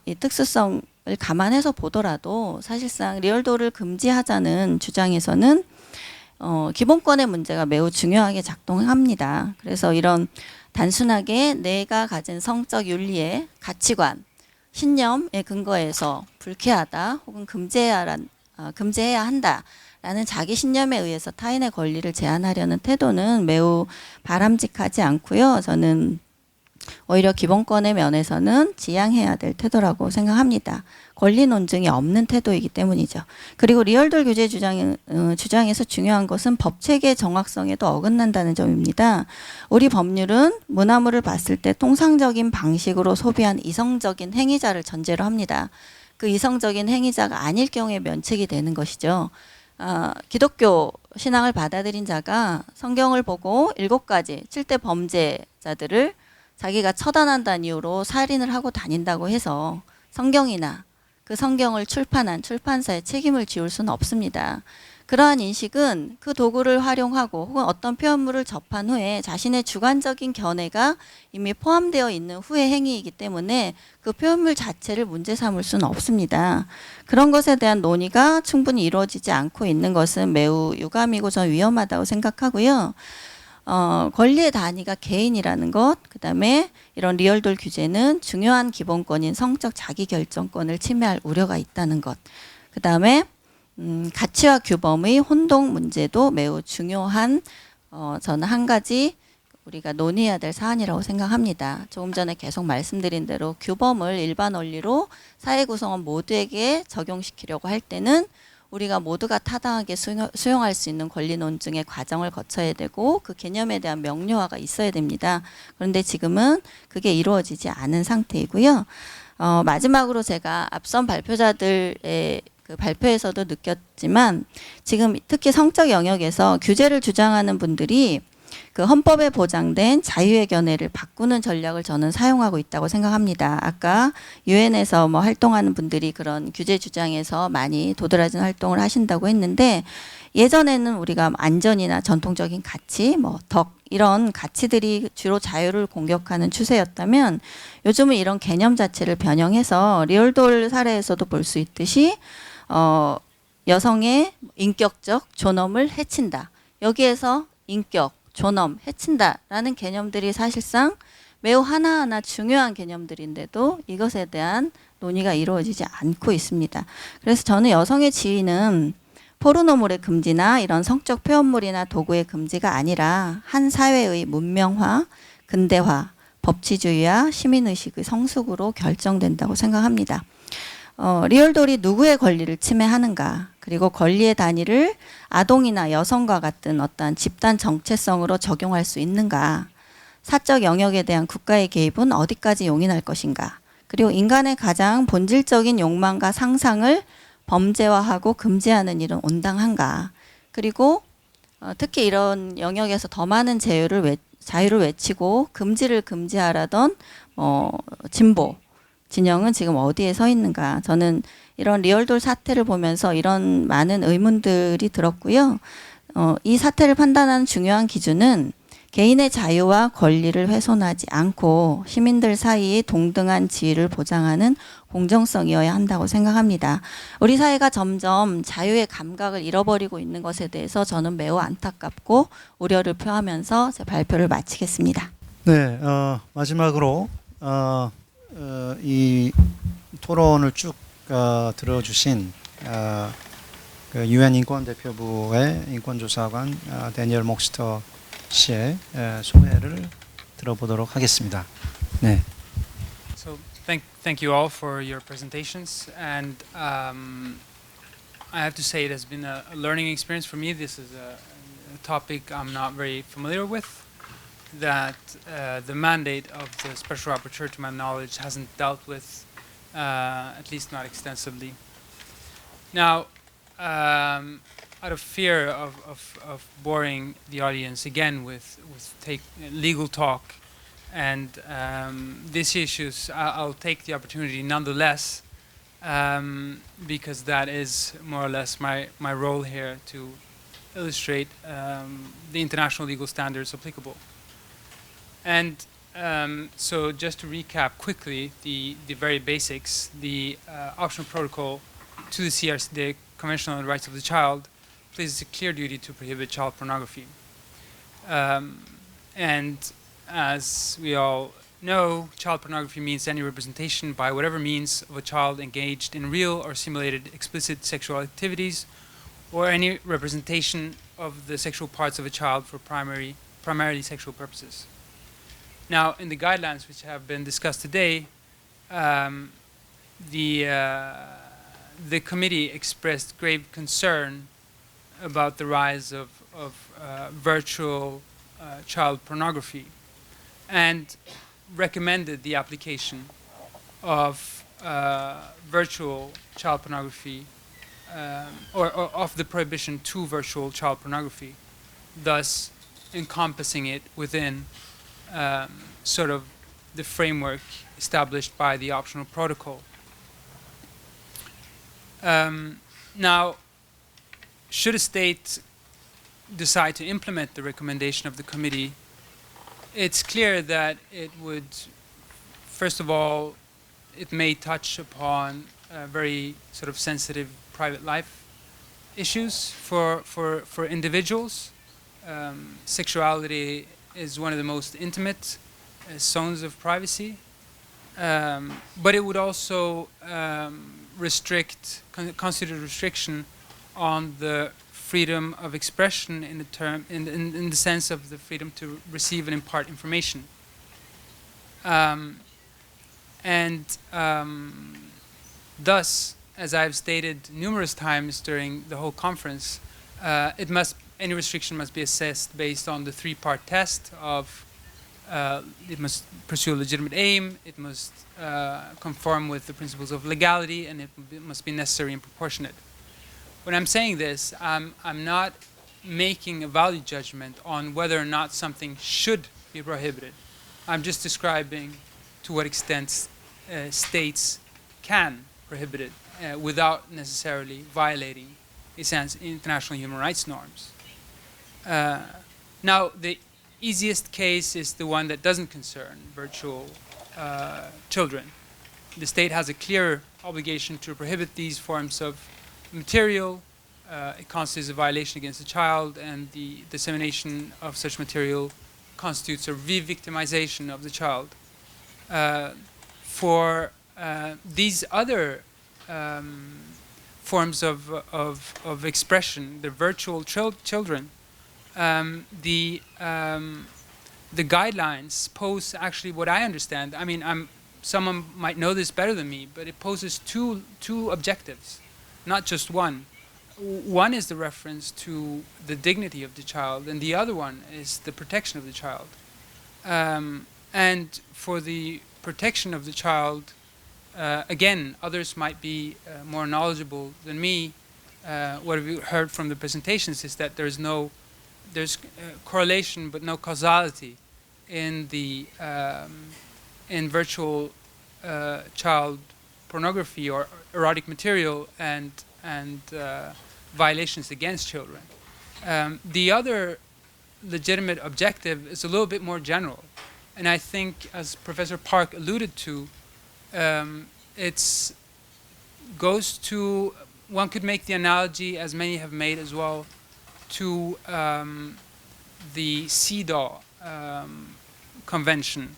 이 특수성을 감안해서 보더라도 사실상 리얼돌을 금지하자는 주장에서는 기본권의 문제가 매우 중요하게 작동합니다. 그래서 이런 단순하게 내가 가진 성적 윤리의 가치관, 신념에 근거해서 불쾌하다 혹은 금지해야 한다라는 자기 신념에 의해서 타인의 권리를 제한하려는 태도는 매우 바람직하지 않고요. 저는 오히려 기본권의 면에서는 지양해야 될 태도라고 생각합니다. 권리 논증이 없는 태도이기 때문이죠. 그리고 리얼돌 규제 주장에서 중요한 것은 법체계 정확성에도 어긋난다는 점입니다. 우리 법률은 문화물을 봤을 때 통상적인 방식으로 소비한 이성적인 행위자를 전제로 합니다. 그 이성적인 행위자가 아닐 경우에 면책이 되는 것이죠. 기독교 신앙을 받아들인 자가 성경을 보고 7가지 7대 범죄자들을 자기가 처단한다는 이유로 살인을 하고 다닌다고 해서 성경이나 그 성경을 출판한 출판사에 책임을 지울 수는 없습니다. 그러한 인식은 그 도구를 활용하고 혹은 어떤 표현물을 접한 후에 자신의 주관적인 견해가 이미 포함되어 있는 후의 행위이기 때문에 그 표현물 자체를 문제 삼을 수는 없습니다. 그런 것에 대한 논의가 충분히 이루어지지 않고 있는 것은 매우 유감이고 전 위험하다고 생각하고요. 권리의 단위가 개인이라는 것, 그다음에 이런 리얼돌 규제는 중요한 기본권인 성적 자기결정권을 침해할 우려가 있다는 것, 그다음에 가치와 규범의 혼동 문제도 매우 중요한 저는 한 가지 우리가 논의해야 될 사안이라고 생각합니다. 조금 전에 계속 말씀드린 대로 규범을 일반 원리로 사회 구성원 모두에게 적용시키려고 할 때는 우리가 모두가 타당하게 수용할 수 있는 권리 논증의 과정을 거쳐야 되고 그 개념에 대한 명료화가 있어야 됩니다. 그런데 지금은 그게 이루어지지 않은 상태이고요. 마지막으로 제가 앞선 발표자들의 그 발표에서도 느꼈지만 지금 특히 성적 영역에서 규제를 주장하는 분들이 그 헌법에 보장된 자유의 견해를 바꾸는 전략을 저는 사용하고 있다고 생각합니다. 아까 유엔에서 뭐 활동하는 분들이 그런 규제 주장에서 많이 도드라진 활동을 하신다고 했는데 예전에는 우리가 안전이나 전통적인 가치, 뭐 덕 이런 가치들이 주로 자유를 공격하는 추세였다면 요즘은 이런 개념 자체를 변형해서 리얼돌 사례에서도 볼 수 있듯이 여성의 인격적 존엄을 해친다. 여기에서 인격 존엄, 해친다라는 개념들이 사실상 매우 하나하나 중요한 개념들인데도 이것에 대한 논의가 이루어지지 않고 있습니다. 그래서 저는 여성의 지위는 포르노물의 금지나 이런 성적 표현물이나 도구의 금지가 아니라 한 사회의 문명화, 근대화, 법치주의와 시민의식의 성숙으로 결정된다고 생각합니다. 리얼돌이 누구의 권리를 침해하는가, 그리고 권리의 단위를 아동이나 여성과 같은 어떤 집단 정체성으로 적용할 수 있는가, 사적 영역에 대한 국가의 개입은 어디까지 용인할 것인가, 그리고 인간의 가장 본질적인 욕망과 상상을 범죄화하고 금지하는 일은 온당한가, 그리고 특히 이런 영역에서 더 많은 자유를 외치고 금지를 금지하라던 진보 진영은 지금 어디에 서 있는가. 저는 이런 리얼돌 사태를 보면서 이런 많은 의문들이 들었고요. 이 사태를 판단하는 중요한 기준은 개인의 자유와 권리를 훼손하지 않고 시민들 사이의 동등한 지위를 보장하는 공정성이어야 한다고 생각합니다. 우리 사회가 점점 자유의 감각을 잃어버리고 있는 것에 대해서 저는 매우 안타깝고 우려를 표하면서 제 발표를 마치겠습니다. 네, 마지막으로 이 토론을 쭉 들어주신 그 유엔 인권대표부의 인권조사관 데니얼 목스터 씨의 소회를 들어보도록 하겠습니다. 네. So thank you all for your presentations, and I have to say it has been a learning experience for me. This is a topic I'm not very familiar with. That the mandate of the Special Rapporteur, to my knowledge, hasn't dealt with, at least not extensively. Now, out of fear of boring the audience again with legal talk and these issues, I'll take the opportunity nonetheless, because that is more or less my role here, to illustrate the international legal standards applicable. And so just to recap quickly the very basics, the optional protocol to the CRC, the Convention on the Rights of the Child, places a clear duty to prohibit child pornography. And as we all know, child pornography means any representation by whatever means of a child engaged in real or simulated explicit sexual activities, or any representation of the sexual parts of a child for primarily sexual purposes. Now, in the guidelines which have been discussed today, the committee expressed grave concern about the rise of virtual child pornography, and recommended the application of virtual child pornography, or of the prohibition to virtual child pornography, thus encompassing it within sort of the framework established by the optional protocol. Now, should a state decide to implement the recommendation of the committee, it's clear that it would, first of all, it may touch upon very sort of sensitive private life issues for individuals, sexuality is one of the most intimate zones of privacy, but it would also constitute restriction on the freedom of expression in the term, in the sense of the freedom to receive and impart information. Thus, as I've stated numerous times during the whole conference, any restriction must be assessed based on the three-part test of it must pursue a legitimate aim, it must conform with the principles of legality, and it must be necessary and proportionate. When I'm saying this, I'm not making a value judgment on whether or not something should be prohibited. I'm just describing to what extent states can prohibit it without necessarily violating international human rights norms. Now, the easiest case is the one that doesn't concern virtual children. The state has a clear obligation to prohibit these forms of material. It constitutes a violation against the child, and the dissemination of such material constitutes a re-victimization of the child. For these other forms of expression, the virtual children, the guidelines pose actually what I understand. I mean, someone might know this better than me, but it poses two objectives, not just one. One is the reference to the dignity of the child, and the other one is the protection of the child. And for the protection of the child, again, others might be more knowledgeable than me. What we've heard from the presentations is that there's correlation but no causality in the in virtual child pornography or erotic material and violations against children. The other legitimate objective is a little bit more general, and I think, as Professor Park alluded to, it goes to, one could make the analogy, as many have made as well, to the CEDAW convention,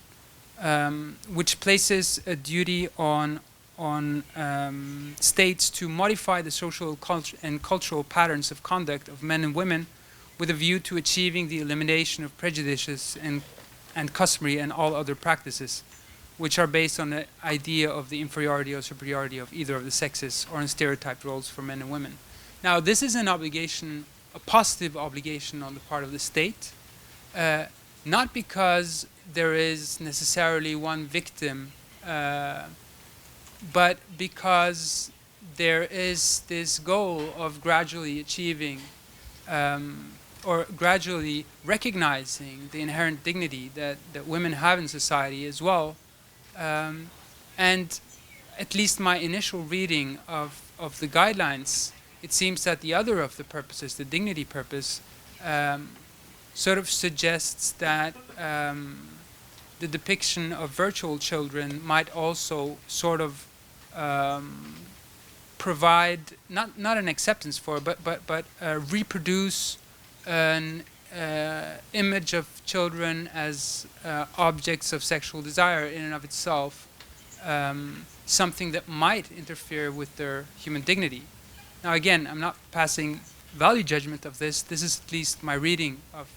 which places a duty on states to modify the social and cultural patterns of conduct of men and women with a view to achieving the elimination of prejudices and customary and all other practices which are based on the idea of the inferiority or superiority of either of the sexes or on stereotyped roles for men and women. Now, this is an obligation, a positive obligation on the part of the state, not because there is necessarily one victim, but because there is this goal of gradually achieving or gradually recognizing the inherent dignity that women have in society as well. And at least my initial reading of the guidelines, it seems that the other of the purposes, the dignity purpose, sort of suggests that the depiction of virtual children might also sort of provide not an acceptance for, but reproduce an image of children as objects of sexual desire in and of itself, something that might interfere with their human dignity. Now, again, I'm not passing value judgment of this. This is at least my reading of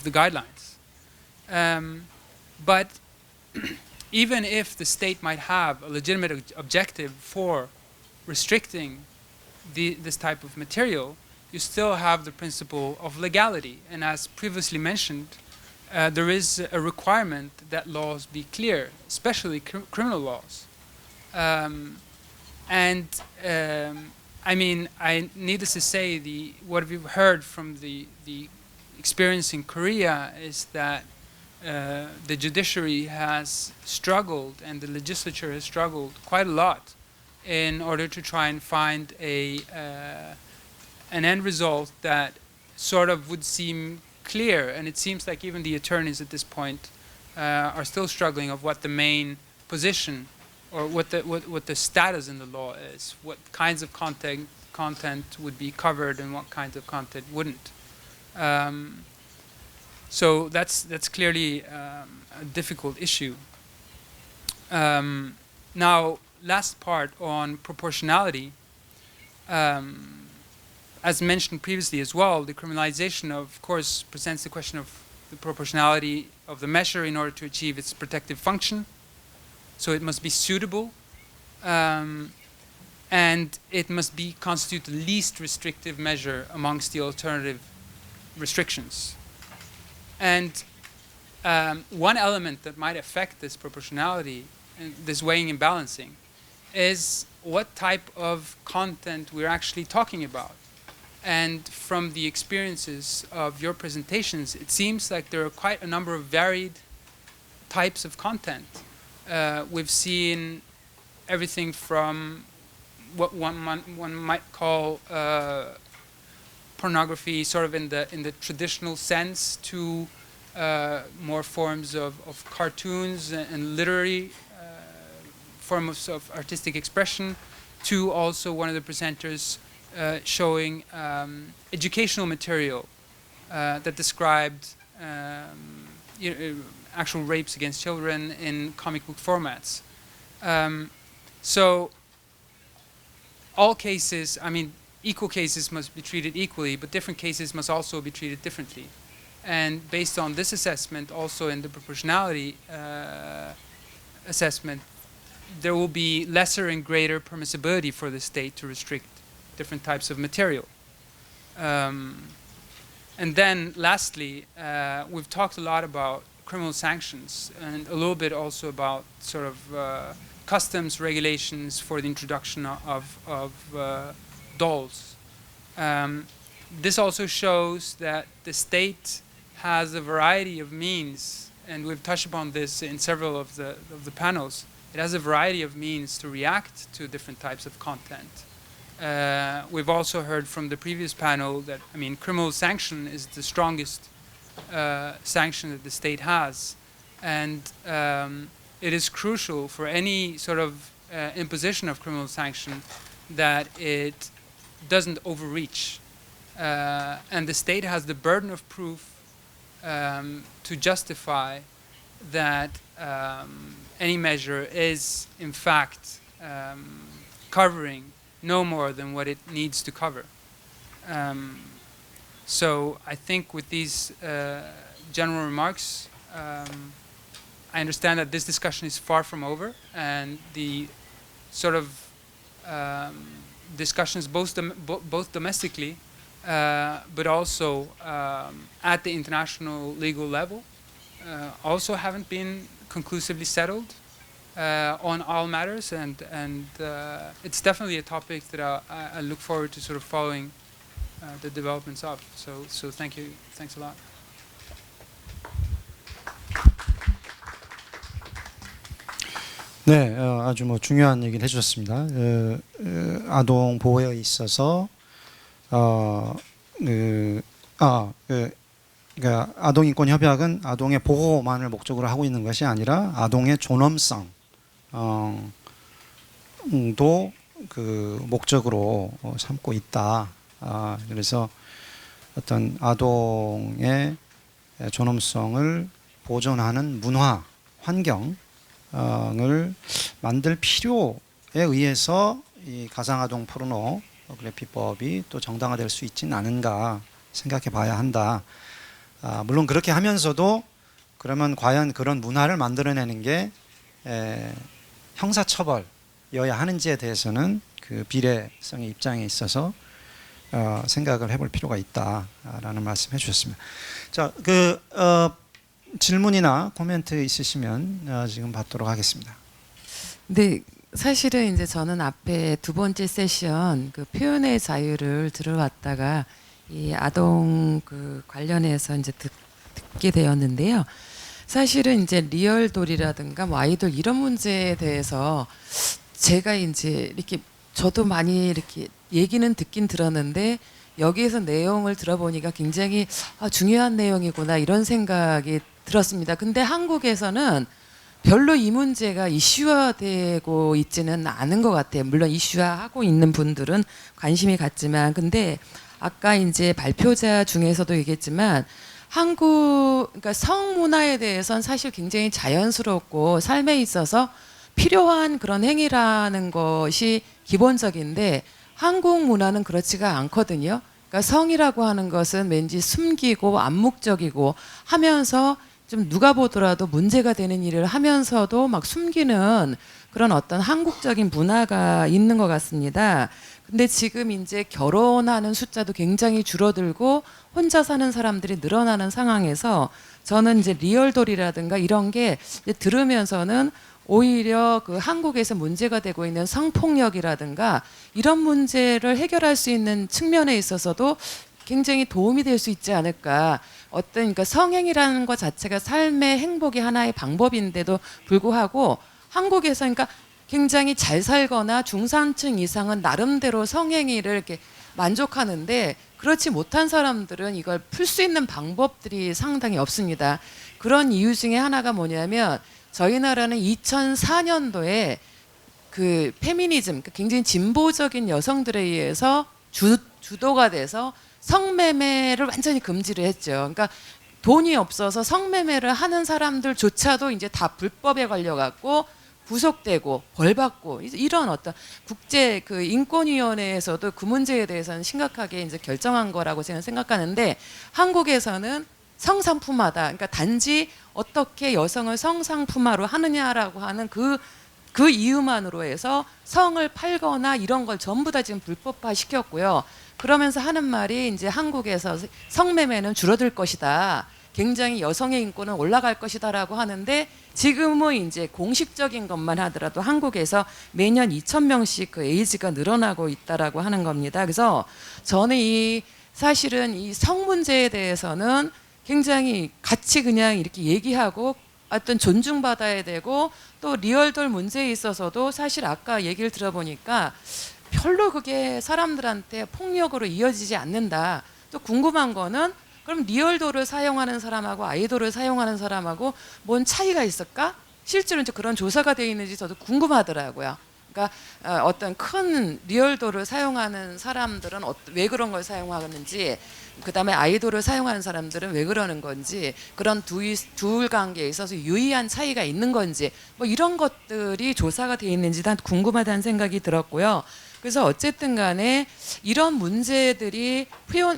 the guidelines. But even if the state might have a legitimate objective for restricting this type of material, you still have the principle of legality. And as previously mentioned, there is a requirement that laws be clear, especially criminal laws. I mean, needless to say, what we've heard from the experience in Korea is that the judiciary has struggled and the legislature has struggled quite a lot in order to try and find an end result that sort of would seem clear. And it seems like even the attorneys at this point are still struggling of what the main position or what the status in the law is, what kinds of content would be covered and what kinds of content wouldn't. So that's clearly a difficult issue. Now, last part on proportionality. As mentioned previously as well, the criminalization of course presents the question of the proportionality of the measure in order to achieve its protective function. So it must be suitable, and it must constitute the least restrictive measure amongst the alternative restrictions. And one element that might affect this proportionality and this weighing and balancing is what type of content we're actually talking about. And from the experiences of your presentations, it seems like there are quite a number of varied types of content. We've seen everything from what one might call pornography, sort of in the traditional sense, to more forms of cartoons and literary forms of artistic expression, to also one of the presenters showing educational material that described actual rapes against children in comic book formats. So all cases, I mean, equal cases must be treated equally, but different cases must also be treated differently. And based on this assessment, also in the proportionality assessment, there will be lesser and greater permissibility for the state to restrict different types of material. And then lastly, we've talked a lot about criminal sanctions and a little bit also about sort of customs regulations for the introduction of dolls. This also shows that the state has a variety of means, and we've touched upon this in several of the panels. It has a variety of means to react to different types of content. We've also heard from the previous panel that, I mean, criminal sanction is the strongest sanction that the state has. And it is crucial for any sort of imposition of criminal sanction that it doesn't overreach. And the state has the burden of proof to justify that any measure is, in fact, covering no more than what it needs to cover. So I think with these general remarks, I understand that this discussion is far from over, and the sort of discussions both domestically but also at the international legal level also haven't been conclusively settled on all matters, and it's definitely a topic that I look forward to sort of following the developments of. So thank you, thanks a lot. 네, 아주 뭐 중요한 얘기를 해주셨습니다. 아동 보호에 있어서 그러니까 아동인권협약은 아동의 보호만을 목적으로 하고 있는 것이 아니라 아동의 존엄성도 그 목적으로 삼고 있다. 그래서 어떤 아동의 존엄성을 보존하는 문화, 환경을 만들 필요에 의해서 이 가상아동 포르노그래피법이 또 정당화될 수 있지는 않은가 생각해 봐야 한다. 물론 그렇게 하면서도 그러면 과연 그런 문화를 만들어내는 게 형사처벌이어야 하는지에 대해서는 그 비례성의 입장에 있어서 생각을 해볼 필요가 있다라는 말씀해 주셨습니다. 자, 질문이나 코멘트 있으시면 지금 받도록 하겠습니다. 네, 사실은 이제 저는 앞에 두 번째 세션 그 표현의 자유를 들어왔다가 이 아동 그 관련해서 이제 듣게 되었는데요. 사실은 이제 리얼돌이라든가 뭐 아이돌 이런 문제에 대해서 제가 이제 이렇게 저도 많이 이렇게 얘기는 듣긴 들었는데 여기에서 내용을 들어보니까 굉장히 중요한 내용이구나 이런 생각이 들었습니다. 근데 한국에서는 별로 이 문제가 이슈화되고 있지는 않은 것 같아요. 물론 이슈화하고 있는 분들은 관심이 갖지만, 근데 아까 이제 발표자 중에서도 얘기했지만 그러니까 성문화에 대해서는 사실 굉장히 자연스럽고 삶에 있어서 필요한 그런 행위라는 것이 기본적인데 한국 문화는 그렇지가 않거든요. 그러니까 성이라고 하는 것은 왠지 숨기고 암묵적이고 하면서 좀 누가 보더라도 문제가 되는 일을 하면서도 막 숨기는 그런 어떤 한국적인 문화가 있는 것 같습니다. 근데 지금 이제 결혼하는 숫자도 굉장히 줄어들고 혼자 사는 사람들이 늘어나는 상황에서 저는 이제 리얼돌이라든가 이런 게 이제 들으면서는 오히려 그 한국에서 문제가 되고 있는 성폭력이라든가 이런 문제를 해결할 수 있는 측면에 있어서도 굉장히 도움이 될 수 있지 않을까. 그러니까 성행이라는 것 자체가 삶의 행복의 하나의 방법인데도 불구하고 한국에서 그러니까 굉장히 잘 살거나 중산층 이상은 나름대로 성행위를 이렇게 만족하는데 그렇지 못한 사람들은 이걸 풀 수 있는 방법들이 상당히 없습니다. 그런 이유 중에 하나가 뭐냐면 저희 나라는 2004년도에 그 페미니즘, 굉장히 진보적인 여성들에 의해서 주도가 돼서 성매매를 완전히 금지를 했죠. 그러니까 돈이 없어서 성매매를 하는 사람들조차도 이제 다 불법에 걸려갖고 구속되고 벌받고 이런 어떤 국제 그 인권위원회에서도 그 문제에 대해서는 심각하게 이제 결정한 거라고 저는 생각하는데 한국에서는 성상품화다. 그러니까 단지 어떻게 여성을 성상품화로 하느냐라고 하는 그 이유만으로 해서 성을 팔거나 이런 걸 전부 다 지금 불법화 시켰고요. 그러면서 하는 말이 이제 한국에서 성매매는 줄어들 것이다. 굉장히 여성의 인권은 올라갈 것이다라고 하는데 지금은 이제 공식적인 것만 하더라도 한국에서 매년 2,000명씩 그 에이즈가 늘어나고 있다라고 하는 겁니다. 그래서 저는 사실은 이 성 문제에 대해서는 굉장히 같이 그냥 이렇게 얘기하고 어떤 존중받아야 되고 또 리얼돌 문제에 있어서도 사실 아까 얘기를 들어보니까 별로 그게 사람들한테 폭력으로 이어지지 않는다. 또 궁금한 거는 그럼 리얼돌을 사용하는 사람하고 아이돌을 사용하는 사람하고 뭔 차이가 있을까? 실제로 이제 그런 조사가 되어 있는지 저도 궁금하더라고요. 그러니까 어떤 큰 리얼돌을 사용하는 사람들은 왜 그런 걸 사용하는지, 그다음에 아이돌을 사용하는 사람들은 왜 그러는 건지, 그런 둘 관계에 있어서 유의한 차이가 있는 건지, 뭐 이런 것들이 조사가 되어 있는지 다 궁금하다는 생각이 들었고요. 그래서 어쨌든 간에 이런 문제들이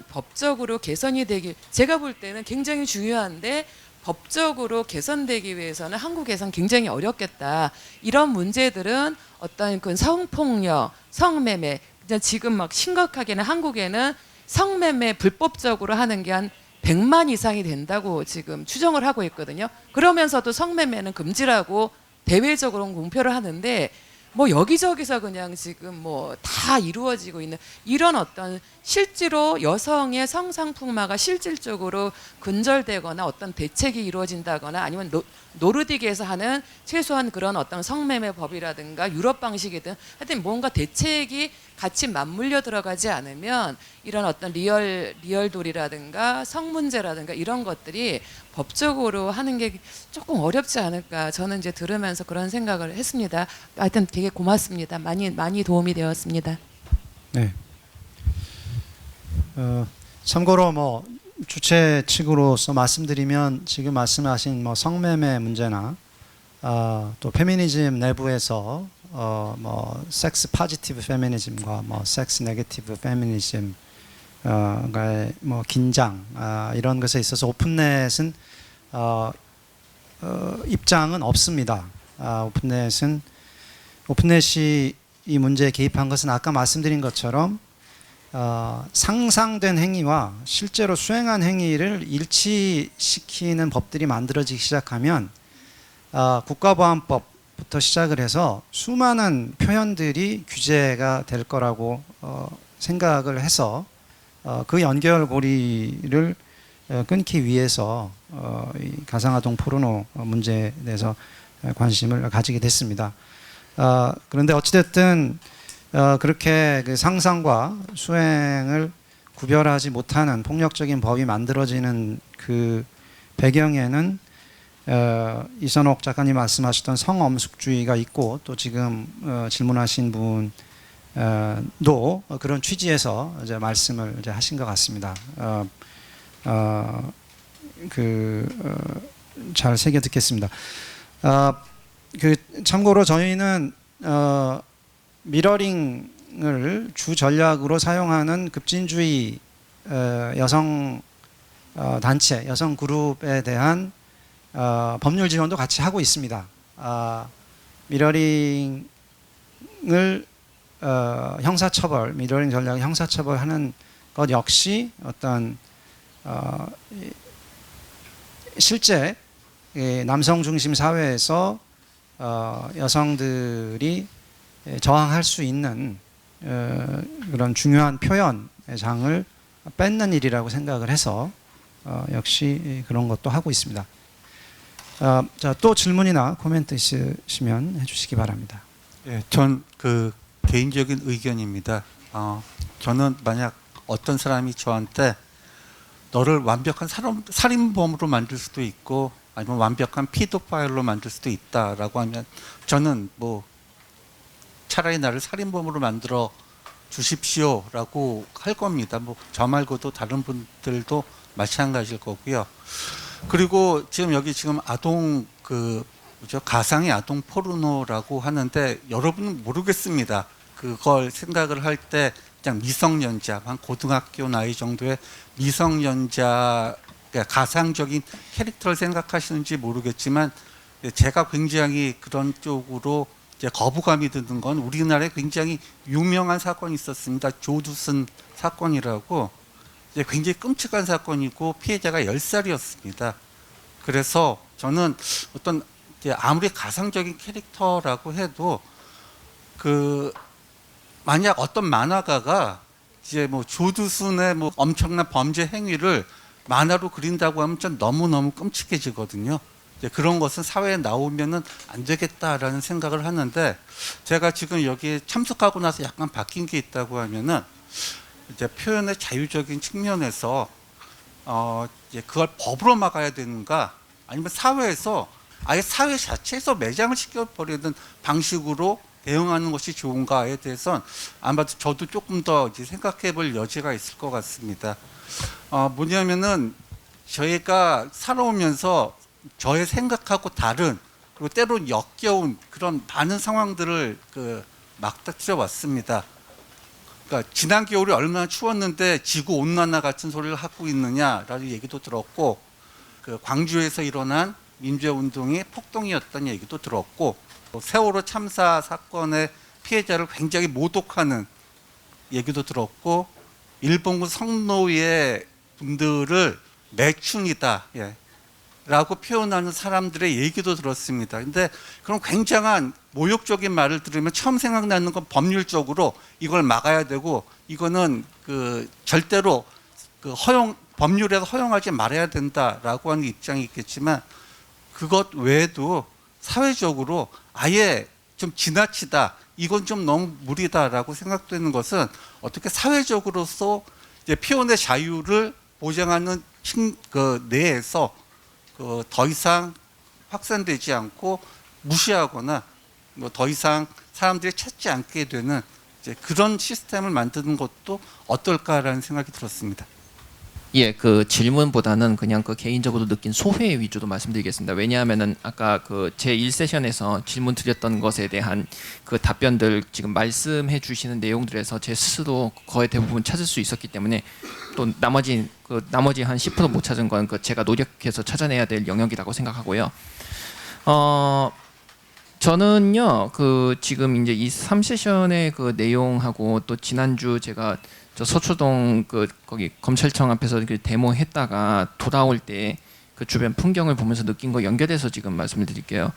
법적으로 개선이 되기, 제가 볼 때는 굉장히 중요한데 법적으로 개선되기 위해서는 한국에선 굉장히 어렵겠다. 이런 문제들은 어떤 그 성폭력, 성매매, 지금 막 심각하게는 한국에는 성매매 불법적으로 하는 게 한 100만 이상이 된다고 지금 추정을 하고 있거든요. 그러면서도 성매매는 금지라고 대외적으로는 공표를 하는데 뭐 여기저기서 그냥 지금 뭐 다 이루어지고 있는 이런 어떤 실제로 여성의 성상품화가 실질적으로 근절되거나 어떤 대책이 이루어진다거나 아니면 노르딕에서 하는 최소한 그런 어떤 성매매 법이라든가 유럽 방식이든 하여튼 뭔가 대책이 같이 맞물려 들어가지 않으면 이런 어떤 리얼돌이라든가 성문제라든가 이런 것들이 법적으로 하는 게 조금 어렵지 않을까 저는 이제 들으면서 그런 생각을 했습니다. 하여튼 되게 고맙습니다. 많이 도움이 되었습니다. 네. 참고로 뭐 주최 측으로서 말씀드리면 지금 말씀하신 뭐 성매매 문제나 또 페미니즘 내부에서 뭐 섹스 포지티브 페미니즘과 뭐 섹스 네거티브 페미니즘 뭐 긴장 이런 것에 있어서 오픈넷은 입장은 없습니다. 오픈넷이 이 문제에 개입한 것은 아까 말씀드린 것처럼 상상된 행위와 실제로 수행한 행위를 일치시키는 법들이 만들어지기 시작하면 국가보안법부터 시작을 해서 수많은 표현들이 규제가 될 거라고 생각을 해서 그 연결고리를 끊기 위해서 이 가상아동 포르노 문제에 대해서 관심을 가지게 됐습니다. 그런데 어찌됐든 그렇게 그 상상과 수행을 구별하지 못하는 폭력적인 법이 만들어지는 그 배경에는 이선옥 작가님 말씀하셨던 성엄숙주의가 있고 또 지금 질문하신 분도 그런 취지에서 이제 말씀을 이제 하신 것 같습니다. 잘 새겨 듣겠습니다. 참고로 저희는 미러링을 주 전략으로 사용하는 급진주의 여성 단체, 여성 그룹에 대한 법률 지원도 같이 하고 있습니다. 미러링을 형사처벌, 미러링 전략 형사처벌하는 것 역시 어떤 실제 남성 중심 사회에서 여성들이 저항할 수 있는 그런 중요한 표현의 장을 뺏는 일이라고 생각을 해서 역시 그런 것도 하고 있습니다. 자, 또 질문이나 코멘트 있으시면 해주시기 바랍니다. 예, 전 그 개인적인 의견입니다. 저는 만약 어떤 사람이 저한테 너를 완벽한 살인범으로 만들 수도 있고 아니면 완벽한 피도파일로 만들 수도 있다라고 하면 저는 뭐 차라리 나를 살인범으로 만들어 주십시오라고 할 겁니다. 뭐 저 말고도 다른 분들도 마찬가지일 거고요. 그리고 지금 여기 지금 아동 가상의 아동 포르노라고 하는데 여러분은 모르겠습니다. 그걸 생각을 할 때 그냥 미성년자, 한 고등학교 나이 정도의 미성년자, 그러니까 가상적인 캐릭터를 생각하시는지 모르겠지만 제가 굉장히 그런 쪽으로 이제 거부감이 드는 건 우리나라에 굉장히 유명한 사건이 있었습니다. 조두순 사건이라고 이제 굉장히 끔찍한 사건이고 피해자가 10살이었습니다. 그래서 저는 어떤 이제 아무리 가상적인 캐릭터라고 해도 만약 어떤 만화가가 이제 뭐 조두순의 뭐 엄청난 범죄 행위를 만화로 그린다고 하면 전 너무너무 끔찍해지거든요. 이제 그런 것은 사회에 나오면은 안 되겠다라는 생각을 하는데 제가 지금 여기에 참석하고 나서 약간 바뀐 게 있다고 하면은 이제 표현의 자유적인 측면에서 이제 그걸 법으로 막아야 되는가 아니면 사회에서 아예 사회 자체에서 매장을 시켜버리는 방식으로 대응하는 것이 좋은가에 대해서는 아마도 저도 조금 더 이제 생각해 볼 여지가 있을 것 같습니다. 뭐냐면은 저희가 살아오면서 저의 생각하고 다른 그리고 때론 역겨운 그런 많은 상황들을 막닥쳐 왔습니다. 그러니까 지난 겨울이 얼마나 추웠는데 지구 온난화 같은 소리를 하고 있느냐라는 얘기도 들었고 광주에서 일어난 민주화운동이 폭동이었다는 얘기도 들었고 세월호 참사 사건의 피해자를 굉장히 모독하는 얘기도 들었고 일본군 성노예 분들을 매춘이다 라고 표현하는 사람들의 얘기도 들었습니다. 근데 그런 굉장한 모욕적인 말을 들으면 처음 생각나는 건 법률적으로 이걸 막아야 되고 이거는 절대로 법률에서 허용하지 말아야 된다라고 하는 입장이 있겠지만 그것 외에도 사회적으로 아예 좀 지나치다 이건 좀 너무 무리다라고 생각되는 것은 어떻게 사회적으로서 이제 표현의 자유를 보장하는 내에서 더 이상 확산되지 않고 무시하거나 뭐 더 이상 사람들이 찾지 않게 되는 이제 그런 시스템을 만드는 것도 어떨까라는 생각이 들었습니다. 예, 그 질문보다는 그냥 개인적으로 느낀 소회 위주로 말씀드리겠습니다. 왜냐하면은 아까 제 1세션에서 질문 드렸던 것에 대한 답변들 지금 말씀해 주시는 내용들에서 제 스스로 거의 대부분 찾을 수 있었기 때문에 또 나머지 한 10% 못 찾은 건 제가 노력해서 찾아내야 될 영역이라고 생각하고요. 저는요, 지금 이제 이 3세션의 내용하고 또 지난주 제가 저 서초동 거기 검찰청 앞에서 데모했다가 돌아올 때 주변 풍경을 보면서 느낀 거 연결해서 지금 말씀을 드릴게요.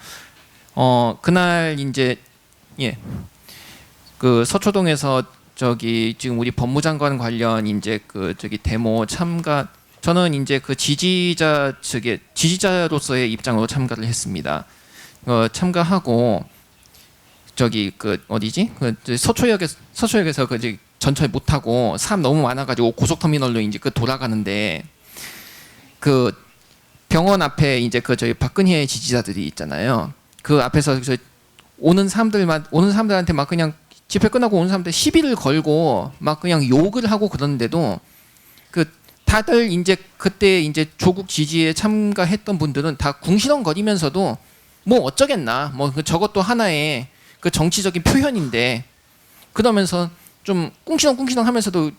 그날 이제 서초동에서 지금 우리 법무장관 관련 이제 데모 참가 저는 이제 지지자로서의 입장으로 참가를 했습니다. 참가하고 어디지? 서초역에서 전철 못 타고 사람 너무 많아가지고 고속터미널로 이제 돌아가는데 병원 앞에 이제 저희 박근혜 지지자들이 있잖아요. 그 앞에서 오는 사람들한테 막 그냥 집회 끝나고 오는 사람들 시비를 걸고 막 그냥 욕을 하고 그러는데도 다들 이제 그때 이제 조국 지지에 참가했던 분들은 다 궁시렁거리면서도 뭐 어쩌겠나, 뭐 저것도 하나의 그 정치적인 표현인데 그러면서 좀 꿍시렁꿍시렁하면서도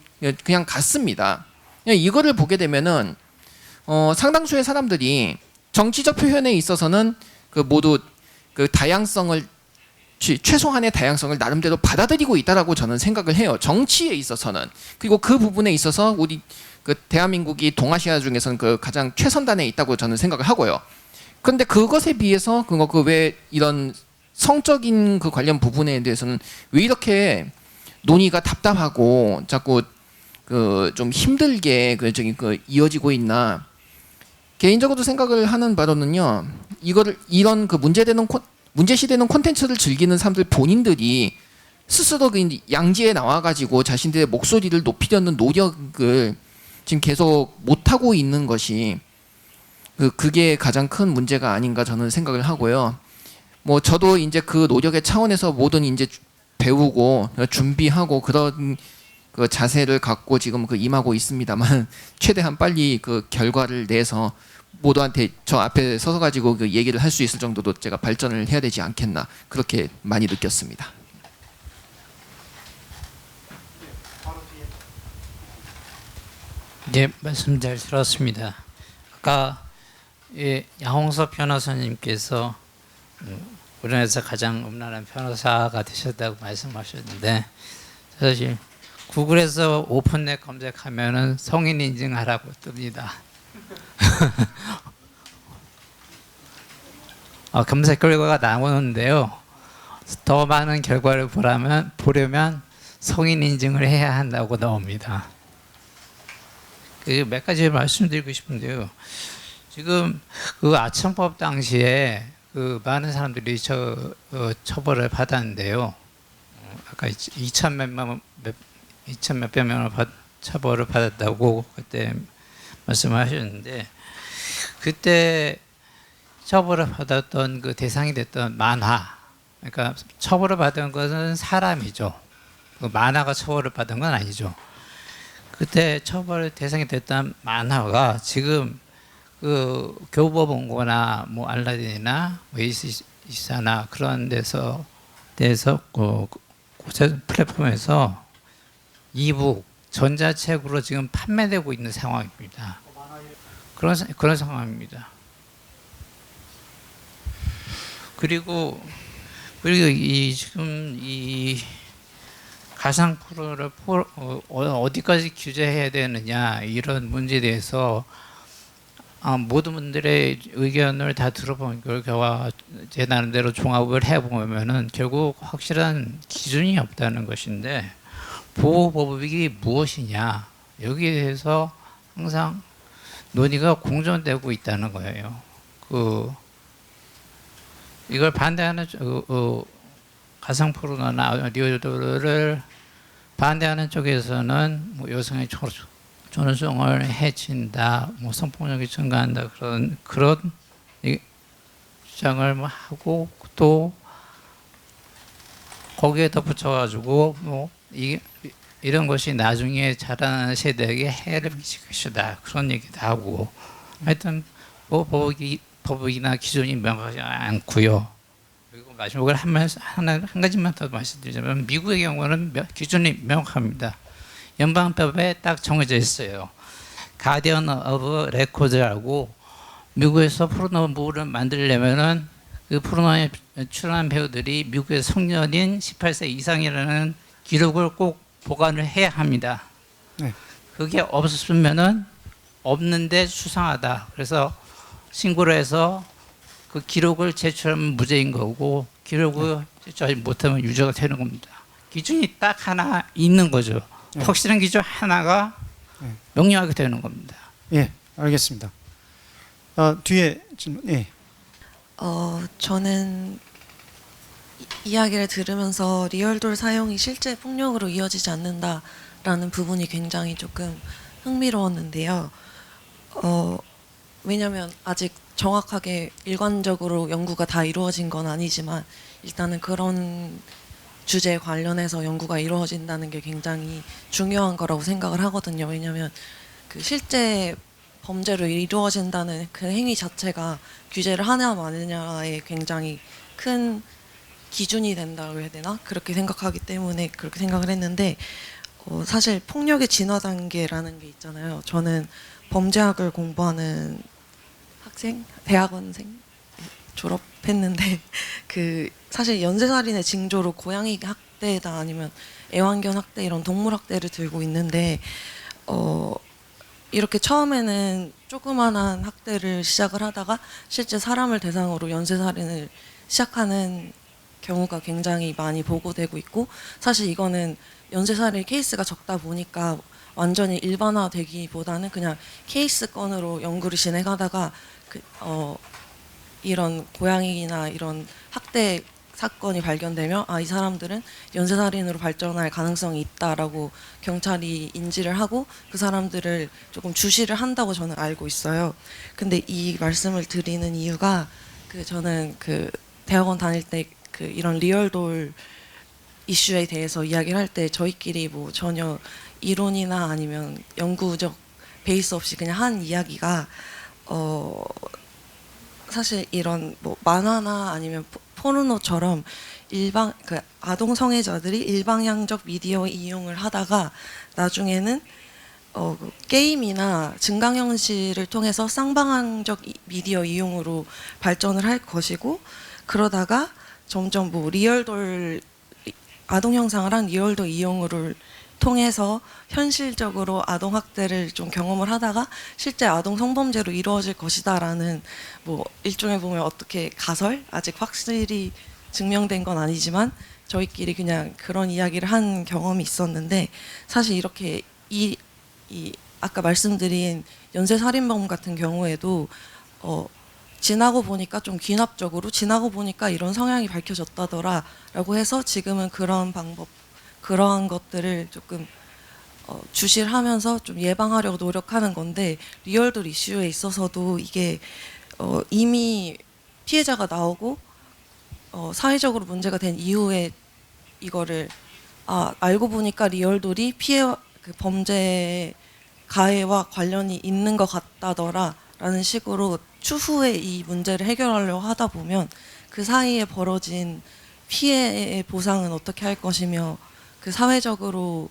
그냥 갔습니다. 이거를 보게 되면은 상당수의 사람들이 정치적 표현에 있어서는 그 모두 그 다양성을 최소한의 다양성을 나름대로 받아들이고 있다라고 저는 생각을 해요. 정치에 있어서는. 그리고 그 부분에 있어서 우리 그 대한민국이 동아시아 중에서는 그 가장 최선단에 있다고 저는 생각을 하고요. 그런데 그것에 비해서 그 왜 이런 성적인 그 관련 부분에 대해서는 왜 이렇게 논의가 답답하고 자꾸 그 좀 힘들게 그 이어지고 있나. 개인적으로 생각을 하는 바로는요. 이거를 이런 그 문제시되는 콘텐츠를 즐기는 사람들 본인들이 스스로 그 양지에 나와가지고 자신들의 목소리를 높이려는 노력을 지금 계속 못하고 있는 것이 그게 가장 큰 문제가 아닌가 저는 생각을 하고요. 뭐 저도 이제 그 노력의 차원에서 뭐든 이제 배우고 준비하고 그런 그 자세를 갖고 지금 그 임하고 있습니다만 최대한 빨리 그 결과를 내서 모두한테 저 앞에 서서 가지고 그 얘기를 할 수 있을 정도도 제가 발전을 해야 되지 않겠나 그렇게 많이 느꼈습니다. 네, 말씀 잘 들었습니다. 아까 양홍석 변호사님께서 우리나라에서 가장 음란한 변호사가 되셨다고 말씀하셨는데 사실 구글에서 오픈넷 검색하면은 성인 인증하라고 뜹니다. 검색 결과가 나오는데요. 더 많은 결과를 보려면 성인 인증을 해야 한다고 나옵니다. 몇 가지 말씀드리고 싶은데요. 지금 그 아청법 당시에 그 많은 사람들이 처벌을 받았는데요. 아까 2천 몇백 명을 처벌을 받았다고 그때 말씀하셨는데 그때 처벌을 받았던 그 대상이 됐던 만화, 그러니까 처벌을 받은 것은 사람이죠. 그 만화가 처벌을 받은 건 아니죠. 그때 처벌 대상이 됐던 만화가 지금 그 교보본고나 뭐 알라딘이나 에이시사나 그런 데서 플랫폼에서 이북 전자책으로 지금 판매되고 있는 상황입니다. 그런 상황입니다. 그리고 지금 이 가상 프로를 어디까지 규제해야 되느냐 이런 문제에 대해서 모든 분들의 의견을 다 들어본 결과 제 나름대로 종합을 해보면은 결국 확실한 기준이 없다는 것인데 보호법이 무엇이냐 여기에 대해서 항상 논의가 공존되고 있다는 거예요. 이걸 반대하는 가상 포르노나 오디오를 반대하는 쪽에서는 뭐 여성의 존엄성을 해친다, 뭐 성폭력이 증가한다 그런 주장을 하고 또 거기에 덧붙여가지고 뭐 이런 것이 나중에 자라나는 세대에게 해를 미칠 것이다 그런 얘기도 하고 하여튼 뭐 법이나 기준이 명확하지 않고요. 그리고 마지막으로 한 가지만 더 말씀드리자면 미국의 경우는 기준이 명확합니다. 연방법에 딱 정해져 있어요. 가디언 오브 레코드라고 미국에서 포르노물을 만들려면은 그 포르노에 출연한 배우들이 미국의 성년인 18세 이상이라는 기록을 꼭 보관을 해야 합니다. 네. 그게 없으면은 없는데 수상하다. 그래서 신고를 해서 그 기록을 제출하면 무죄인 거고 기록을 제출하지 못하면 유죄가 되는 겁니다. 기준이 딱 하나 있는 거죠. 네. 확실한 기준 하나가 네. 명료하게 되는 겁니다. 예, 알겠습니다. 뒤에 질문. 예. 저는 이야기를 들으면서 리얼돌 사용이 실제 폭력으로 이어지지 않는다라는 부분이 굉장히 조금 흥미로웠는데요. 왜냐하면 아직 정확하게 일관적으로 연구가 다 이루어진 건 아니지만 일단은 그런 주제에 관련해서 연구가 이루어진다는 게 굉장히 중요한 거라고 생각을 하거든요. 왜냐하면 그 실제 범죄로 이루어진다는 그 행위 자체가 규제를 하냐 마느냐에 굉장히 큰 기준이 된다고 해야 되나? 그렇게 생각하기 때문에 그렇게 생각을 했는데 사실 폭력의 진화 단계라는 게 있잖아요. 저는 범죄학을 공부하는 학생, 대학원생 졸업했는데 그 사실 연쇄살인의 징조로 고양이 학대다 아니면 애완견 학대 이런 동물 학대를 들고 있는데 이렇게 처음에는 조그만한 학대를 시작을 하다가 실제 사람을 대상으로 연쇄살인을 시작하는 경우가 굉장히 많이 보고되고 있고 사실 이거는 연쇄살인 케이스가 적다 보니까 완전히 일반화되기보다는 그냥 케이스 건으로 연구를 진행하다가 이런 고양이나 이런 학대 사건이 발견되면 이 사람들은 연쇄살인으로 발전할 가능성이 있다라고 경찰이 인지를 하고 그 사람들을 조금 주시를 한다고 저는 알고 있어요. 근데 이 말씀을 드리는 이유가 저는 대학원 다닐 때 이런 리얼돌 이슈에 대해서 이야기를 할 때 저희끼리 뭐 전혀 이론이나 아니면 연구적 베이스 없이 그냥 한 이야기가 사실 이런 뭐 만화나 아니면 포르노처럼 아동 성애자들이 일방향적 미디어 이용을 하다가 나중에는 게임이나 증강현실을 통해서 쌍방향적 미디어 이용으로 발전을 할 것이고 그러다가 점점 뭐 리얼돌 아동 형상을 한 리얼돌 이용을 통해서 현실적으로 아동 학대를 좀 경험을 하다가 실제 아동 성범죄로 이루어질 것이다라는 뭐 일종의 보면 어떻게 가설 아직 확실히 증명된 건 아니지만 저희끼리 그냥 그런 이야기를 한 경험이 있었는데 사실 이렇게 이 아까 말씀드린 연쇄살인범 같은 경우에도 지나고 보니까 좀 귀납적으로 지나고 보니까 이런 성향이 밝혀졌다더라라고 해서 지금은 그런 방법 그러한 것들을 조금 주시를 하면서 좀 예방하려고 노력하는 건데 리얼돌 이슈에 있어서도 이게 이미 피해자가 나오고 사회적으로 문제가 된 이후에 이거를 알고 보니까 리얼돌이 범죄 가해와 관련이 있는 것 같다더라라는 식으로 추후에 이 문제를 해결하려고 하다 보면 그 사이에 벌어진 피해의 보상은 어떻게 할 것이며 그 사회적으로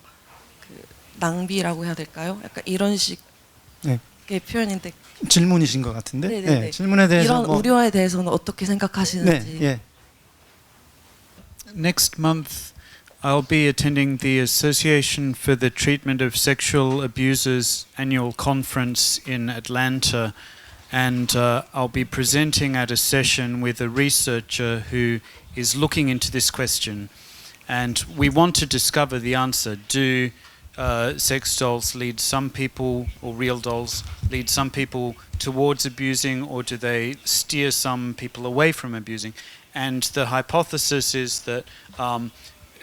낭비라고 해야 될까요? 약간 이런 식의 표현인데 질문이신 것 같은데 네네네. 질문에 대해서 이런 우려에 대해서는 어떻게 생각하시는지. 네, 예. Next month, I'll be attending the Association for the Treatment of Sexual Abusers annual conference in Atlanta, and I'll be presenting at a session with a researcher who is looking into this question. And we want to discover the answer. Do sex dolls lead some people, or real dolls, lead some people towards abusing, or do they steer some people away from abusing? And the hypothesis is that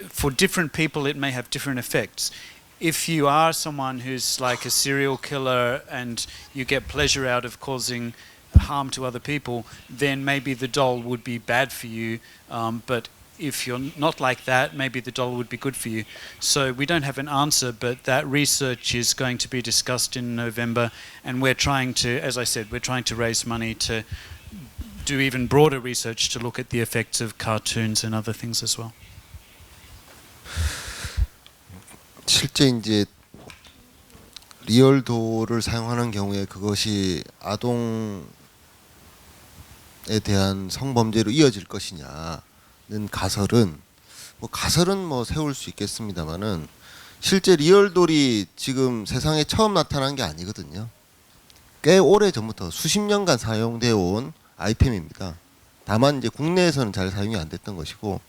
for different people it may have different effects. If you are someone who's like a serial killer and you get pleasure out of causing harm to other people, then maybe the doll would be bad for you, but if you're not like that, maybe the doll would be good for you. So we don't have an answer, but that research is going to be discussed in November, and we're trying to, as I said, we're trying to raise money to do even broader research to look at the effects of cartoons and other things as well. 실제 이제 리얼돌을 사용하는 경우에 그것이 아동에 대한 성범죄로 이어질 것이냐 가설은 뭐 세울 수 있겠습니다만은 실제 리얼돌이 지금 세상에 처음 나타난 게 아니거든요. 꽤 오래 전부터 수십 년간 사용되어 온 아이템입니다. 다만 이제 국내에서는 잘 사용이 안 됐던 것이고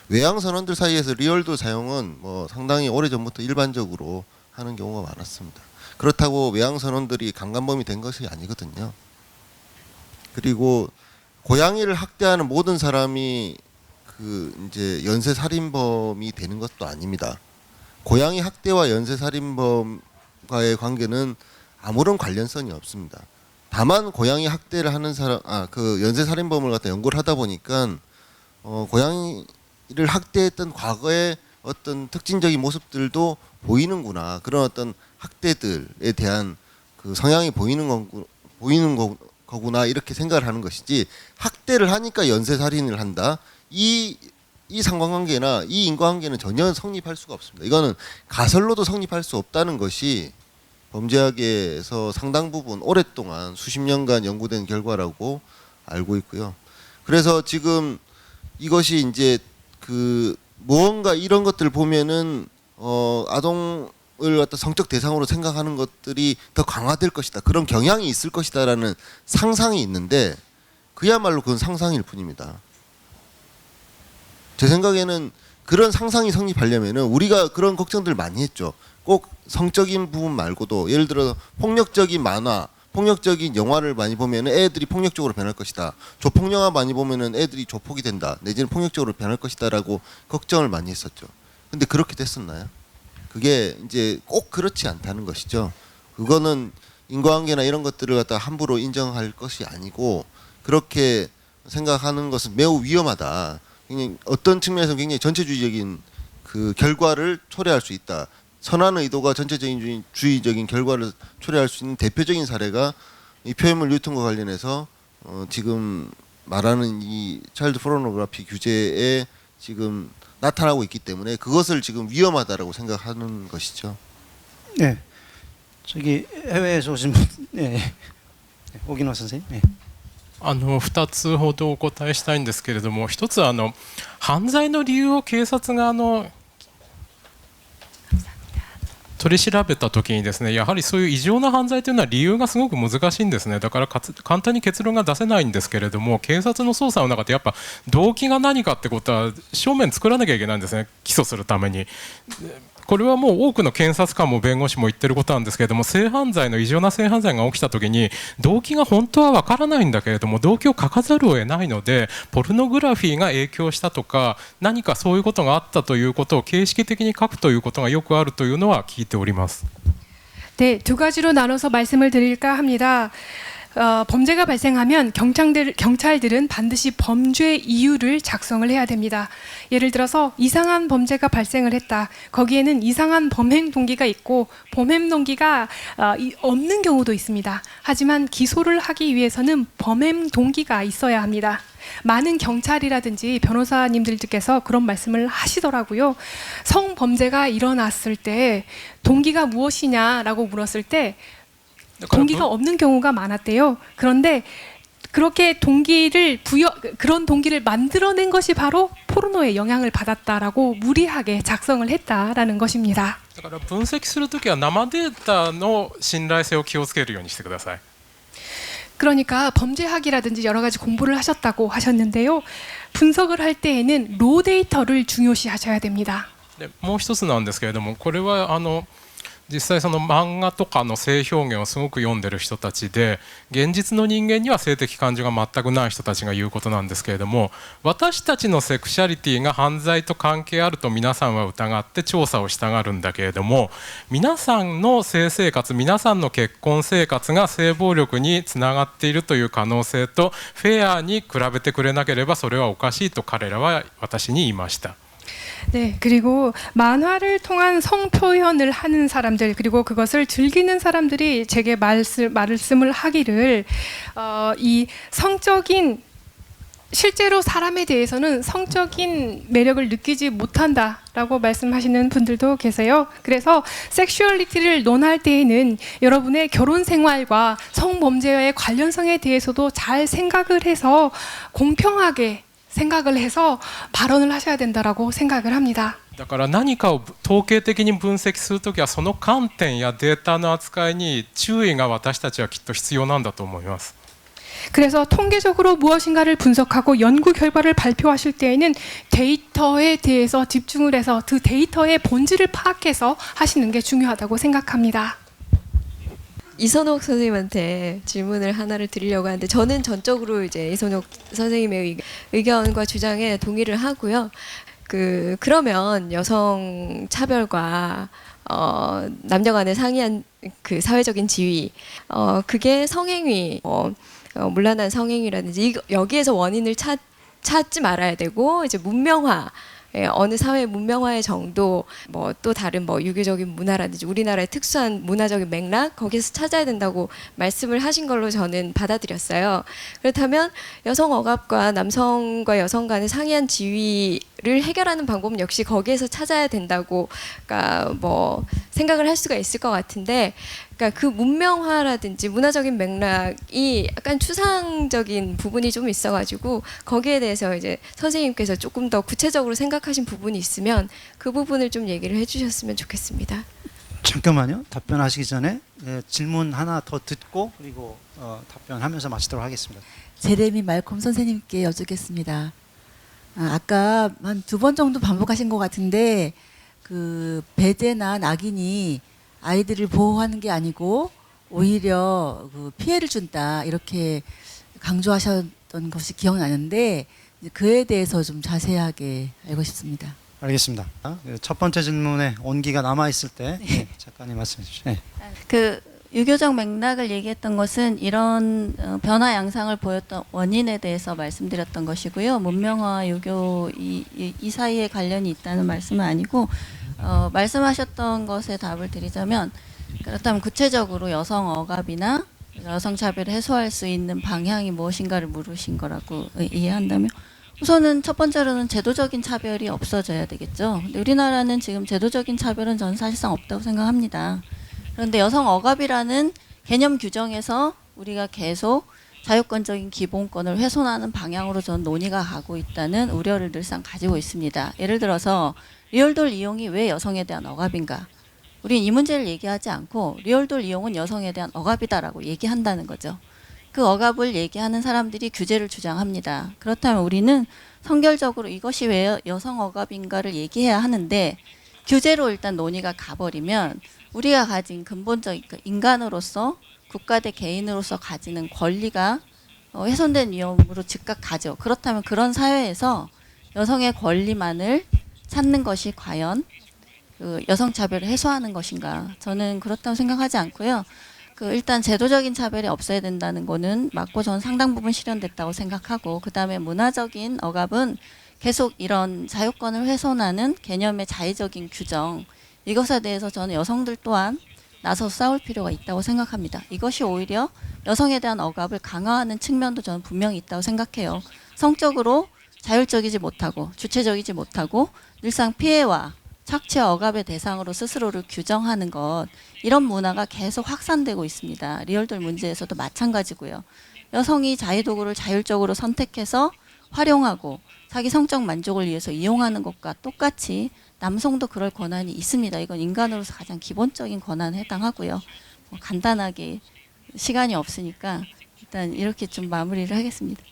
외양 선원들 사이에서 리얼돌 사용은 뭐 상당히 오래 전부터 일반적으로 하는 경우가 많았습니다. 그렇다고 외양 선원들이 강간범이 된 것이 아니거든요. 그리고 고양이를 학대하는 모든 사람이 이제 연쇄 살인범이 되는 것도 아닙니다. 고양이 학대와 연쇄 살인범과의 관계는 아무런 관련성이 없습니다. 다만 고양이 학대를 하는 사람, 연쇄 살인범을 갖다 연구를 하다 보니까 고양이를 학대했던 과거의 어떤 특징적인 모습들도 보이는구나. 그런 어떤 학대들에 대한 그 성향이 거구나 이렇게 생각을 하는 것이지, 학대를 하니까 연쇄살인을 한다, 이 상관관계나 이 인과관계는 전혀 성립할 수가 없습니다. 이거는 가설로도 성립할 수 없다는 것이 범죄학에서 상당 부분 오랫동안 수십 년간 연구된 결과라고 알고 있고요. 그래서 지금 이것이 이제 그 무언가 이런 것들을 보면은 아동을 갖다 성적 대상으로 생각하는 것들이 더 강화될 것이다, 그런 경향이 있을 것이다라는 상상이 있는데, 그야말로 그건 상상일 뿐입니다. 제 생각에는 그런 상상이 성립하려면은 우리가 그런 걱정들 많이 했죠. 꼭 성적인 부분 말고도 예를 들어 폭력적인 만화, 폭력적인 영화를 많이 보면은 애들이 폭력적으로 변할 것이다, 조폭 영화 많이 보면은 애들이 조폭이 된다, 내지는 폭력적으로 변할 것이다라고 걱정을 많이 했었죠. 근데 그렇게 됐었나요? 그게 이제 꼭 그렇지 않다는 것이죠. 그거는 인과관계나 이런 것들을 갖다 함부로 인정할 것이 아니고, 그렇게 생각하는 것은 매우 위험하다. 굉장히 어떤 측면에서 굉장히 전체주의적인 그 결과를 초래할 수 있다. 선한 의도가 전체적인 주의적인 결과를 초래할 수 있는 대표적인 사례가 이 표현물 유통과 관련해서 지금 말하는 이 차일드 포르노그래피 규제에 지금 나타나고 있기 때문에 그것을 지금 위험하다라고 생각하는 것이죠. 네, 저기 해외에서 오신 분, 네, 오기노 선생님. 네. 2つほどお答えしたいんですけれども、一つは犯罪の理由を警察が取り調べた時にですね、やはりそういう異常な犯罪というのは理由がすごく難しいんですね。だから簡単に結論が出せないんですけれども、警察の捜査の中でやっぱ動機が何かってことは証明作らなきゃいけないんですね、起訴するために。これはもう多くの検察官も弁護士も言ってることなんですけれども、性犯罪の異常な性犯罪が起きた時に動機が本当は分からないんだけれども、動機を書かざるを得ないので、ポルノグラフィーが影響したとか何かそういうことがあったということを形式的に書くということがよくあるというのは聞いております。 네, 두 가지로 나눠서 말씀을 드릴까 합니다. 범죄가 발생하면 경찰들은 반드시 범죄 이유를 작성을 해야 됩니다. 예를 들어서 이상한 범죄가 발생을 했다. 거기에는 이상한 범행 동기가 있고 범행 동기가 없는 경우도 있습니다. 하지만 기소를 하기 위해서는 범행 동기가 있어야 합니다. 많은 경찰이라든지 변호사님들께서 그런 말씀을 하시더라고요. 성범죄가 일어났을 때 동기가 무엇이냐라고 물었을 때 동기가 없는 경우가 많았대요. 그런데 그렇게 그런 동기를 만들어낸 것이 바로 포르노의 영향을 받았다라고 무리하게 작성을 했다라는 것입니다. だから分析するときは生データの信頼性を気をつけるようにしてください。 그러니까 범죄학이라든지 여러 가지 공부를 하셨다고 하셨는데요. 분석을 할 때에는 로 데이터를 중요시 하셔야 됩니다. でもう一つなんですけれども、これは実際その漫画とかの性表現をすごく読んでる人たちで、現実の人間には性的感情が全くない人たちが言うことなんですけれども、私たちのセクシャリティが犯罪と関係あると皆さんは疑って調査をしたがるんだけれども、皆さんの性生活、皆さんの結婚生活が性暴力につながっているという可能性とフェアに比べてくれなければそれはおかしいと彼らは私に言いました。 네, 그리고 만화를 통한 성 표현을 하는 사람들, 그리고 그것을 즐기는 사람들이 제게 말씀을 하기를 이 성적인 실제로 사람에 대해서는 성적인 매력을 느끼지 못한다라고 말씀하시는 분들도 계세요. 그래서 섹슈얼리티를 논할 때에는 여러분의 결혼 생활과 성범죄와의 관련성에 대해서도 잘 생각을 해서 공평하게 생각을 해서 발언을 하셔야 된다라고 생각을 합니다. だから何かを統計的に分析するときはその観点やデータの扱いに注意が私たちはきっと必要なんだと思います。 그래서 통계적으로 무엇인가를 분석하고 연구 결과를 발표하실 때에는 데이터에 대해서 집중을 해서 그 데이터의 본질을 파악해서 하시는 게 중요하다고 생각합니다. 이선옥 선생님한테 질문을 하나를 드리려고 하는데, 저는 전적으로 이제 이선옥 선생님의 의견과 주장에 동의를 하고요. 그러면 여성 차별과 남녀 간의 상이한 그 사회적인 지위, 그게 성행위, 문란한 성행위라든지 여기에서 원인을 찾지 말아야 되고, 이제 문명화 어느 사회 문명화의 정도, 뭐 또 다른 뭐 유교적인 문화라든지 우리나라의 특수한 문화적인 맥락 거기서 찾아야 된다고 말씀을 하신 걸로 저는 받아들였어요. 그렇다면 여성 억압과 남성과 여성 간의 상이한 지위를 해결하는 방법은 역시 거기에서 찾아야 된다고, 그러니까 뭐 생각을 할 수가 있을 것 같은데, 그러니까 그 문명화라든지 문화적인 맥락이 약간 추상적인 부분이 좀 있어가지고 거기에 대해서 이제 선생님께서 조금 더 구체적으로 생각하신 부분이 있으면 그 부분을 좀 얘기를 해주셨으면 좋겠습니다. 잠깐만요. 답변하시기 전에 질문 하나 더 듣고 그리고 답변하면서 마치도록 하겠습니다. 제레미 말콤 선생님께 여쭙겠습니다. 아까 한 2번 정도 반복하신 것 같은데 그 배제나 낙인이 아이들을 보호하는 게 아니고 오히려 그 피해를 준다 이렇게 강조하셨던 것이 기억나는데 그에 대해서 좀 자세하게 알고 싶습니다. 알겠습니다. 첫 번째 질문에 온기가 남아 있을 때 작가님 말씀해 주시죠. 네. 그 유교적 맥락을 얘기했던 것은 이런 변화 양상을 보였던 원인에 대해서 말씀드렸던 것이고요. 문명화 유교 이 사이에 관련이 있다는 말씀은 아니고 말씀하셨던 것에 답을 드리자면, 그렇다면 구체적으로 여성 억압이나 여성 차별을 해소할 수 있는 방향이 무엇인가를 물으신 거라고 이해한다면, 우선은 첫 번째로는 제도적인 차별이 없어져야 되겠죠. 근데 우리나라는 지금 제도적인 차별은 저는 사실상 없다고 생각합니다. 그런데 여성 억압이라는 개념 규정에서 우리가 계속 자유권적인 기본권을 훼손하는 방향으로 저는 논의가 가고 있다는 우려를 늘상 가지고 있습니다. 예를 들어서 리얼돌 이용이 왜 여성에 대한 억압인가? 우린 이 문제를 얘기하지 않고 리얼돌 이용은 여성에 대한 억압이다라고 얘기한다는 거죠. 그 억압을 얘기하는 사람들이 규제를 주장합니다. 그렇다면 우리는 선결적으로 이것이 왜 여성 억압인가를 얘기해야 하는데, 규제로 일단 논의가 가버리면 우리가 가진 근본적인 인간으로서 국가 대 개인으로서 가지는 권리가 훼손된 위험으로 즉각 가죠. 그렇다면 그런 사회에서 여성의 권리만을 찾는 것이 과연 그 여성 차별을 해소하는 것인가? 저는 그렇다고 생각하지 않고요. 일단 제도적인 차별이 없어야 된다는 거는 맞고, 저는 상당 부분 실현됐다고 생각하고, 그 다음에 문화적인 억압은 계속 이런 자유권을 훼손하는 개념의 자의적인 규정, 이것에 대해서 저는 여성들 또한 나서 싸울 필요가 있다고 생각합니다. 이것이 오히려 여성에 대한 억압을 강화하는 측면도 저는 분명히 있다고 생각해요. 성적으로 자율적이지 못하고 주체적이지 못하고 늘상 피해와 착취와 억압의 대상으로 스스로를 규정하는 것, 이런 문화가 계속 확산되고 있습니다. 리얼돌 문제에서도 마찬가지고요. 여성이 자유도구를 자율적으로 선택해서 활용하고 자기 성적 만족을 위해서 이용하는 것과 똑같이 남성도 그럴 권한이 있습니다. 이건 인간으로서 가장 기본적인 권한에 해당하고요. 간단하게 시간이 없으니까 일단 이렇게 좀 마무리를 하겠습니다.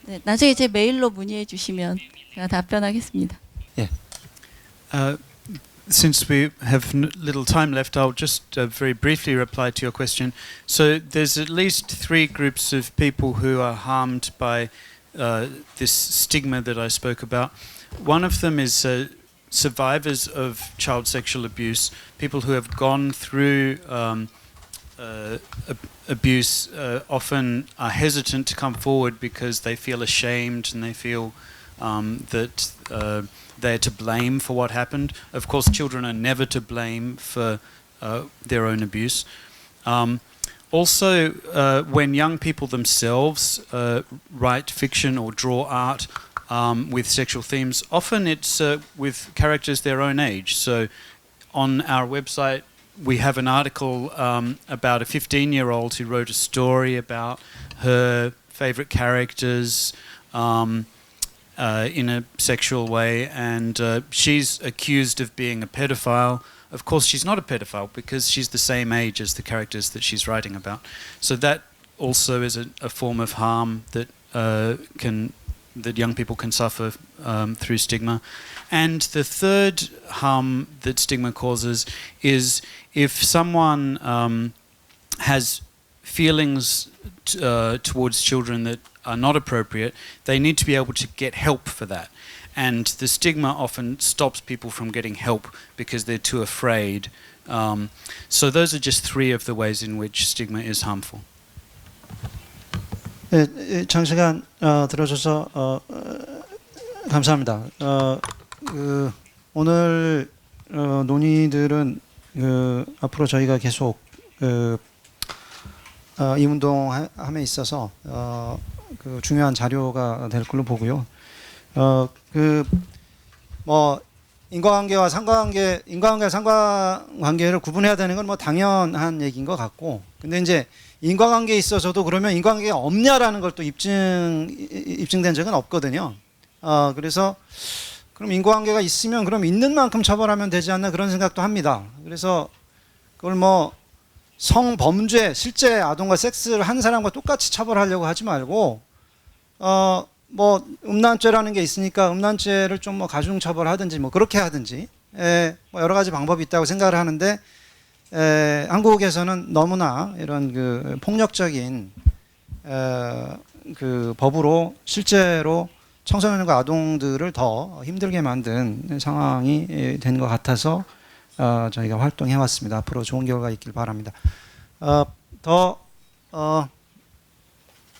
네, 나중에 제 메일로 문의해 주시면 제가 답변하겠습니다. 예. Since we have little time left, I'll just very briefly reply to your question. So there's at least 3 groups of people who are harmed by this stigma that I spoke about. One of them is survivors of child sexual abuse, people who have gone through abuse often are hesitant to come forward because they feel ashamed and they feel that they're to blame for what happened. Of course, children are never to blame for their own abuse. Also, when young people themselves write fiction or draw art with sexual themes, often it's with characters their own age. So on our website, we have an article about a 15-year-old who wrote a story about her favourite characters in a sexual way, and she's accused of being a pedophile. Of course, she's not a pedophile because she's the same age as the characters that she's writing about. So that also is a form of harm that that young people can suffer through stigma. And the third harm that stigma causes is if someone has feelings towards children that are not appropriate, they need to be able to get help for that. And the stigma often stops people from getting help because they're too afraid. So those are just 3 of the ways in which stigma is harmful. 네, 장시간 들어줘서 감사합니다. 그 오늘 논의들은 앞으로 저희가 계속 이 운동함에 있어서 그 중요한 자료가 될 걸로 보고요. 뭐 인과관계와 상관관계를 구분해야 되는 건 뭐 당연한 얘기인 것 같고, 근데 이제 인과관계에 있어서도 그러면 인과관계가 없냐라는 걸 또 입증된 적은 없거든요. 그래서 그럼 인과관계가 있으면 그럼 있는 만큼 처벌하면 되지 않나 그런 생각도 합니다. 그래서 그걸 뭐 성범죄, 실제 아동과 섹스를 한 사람과 똑같이 처벌하려고 하지 말고 뭐 음란죄라는 게 있으니까 음란죄를 좀 뭐 가중 처벌하든지 뭐 그렇게 하든지 뭐 여러 가지 방법이 있다고 생각을 하는데, 한국에서는 너무나 이런 그 폭력적인 그 법으로 실제로 청소년과 아동들을 더 힘들게 만든 상황이 된 것 같아서 저희가 활동해 왔습니다. 앞으로 좋은 결과 있길 바랍니다.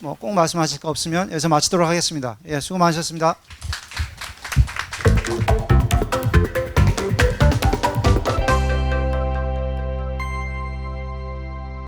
뭐 꼭 말씀하실 거 없으면 여기서 마치도록 하겠습니다. 예, 수고 많으셨습니다.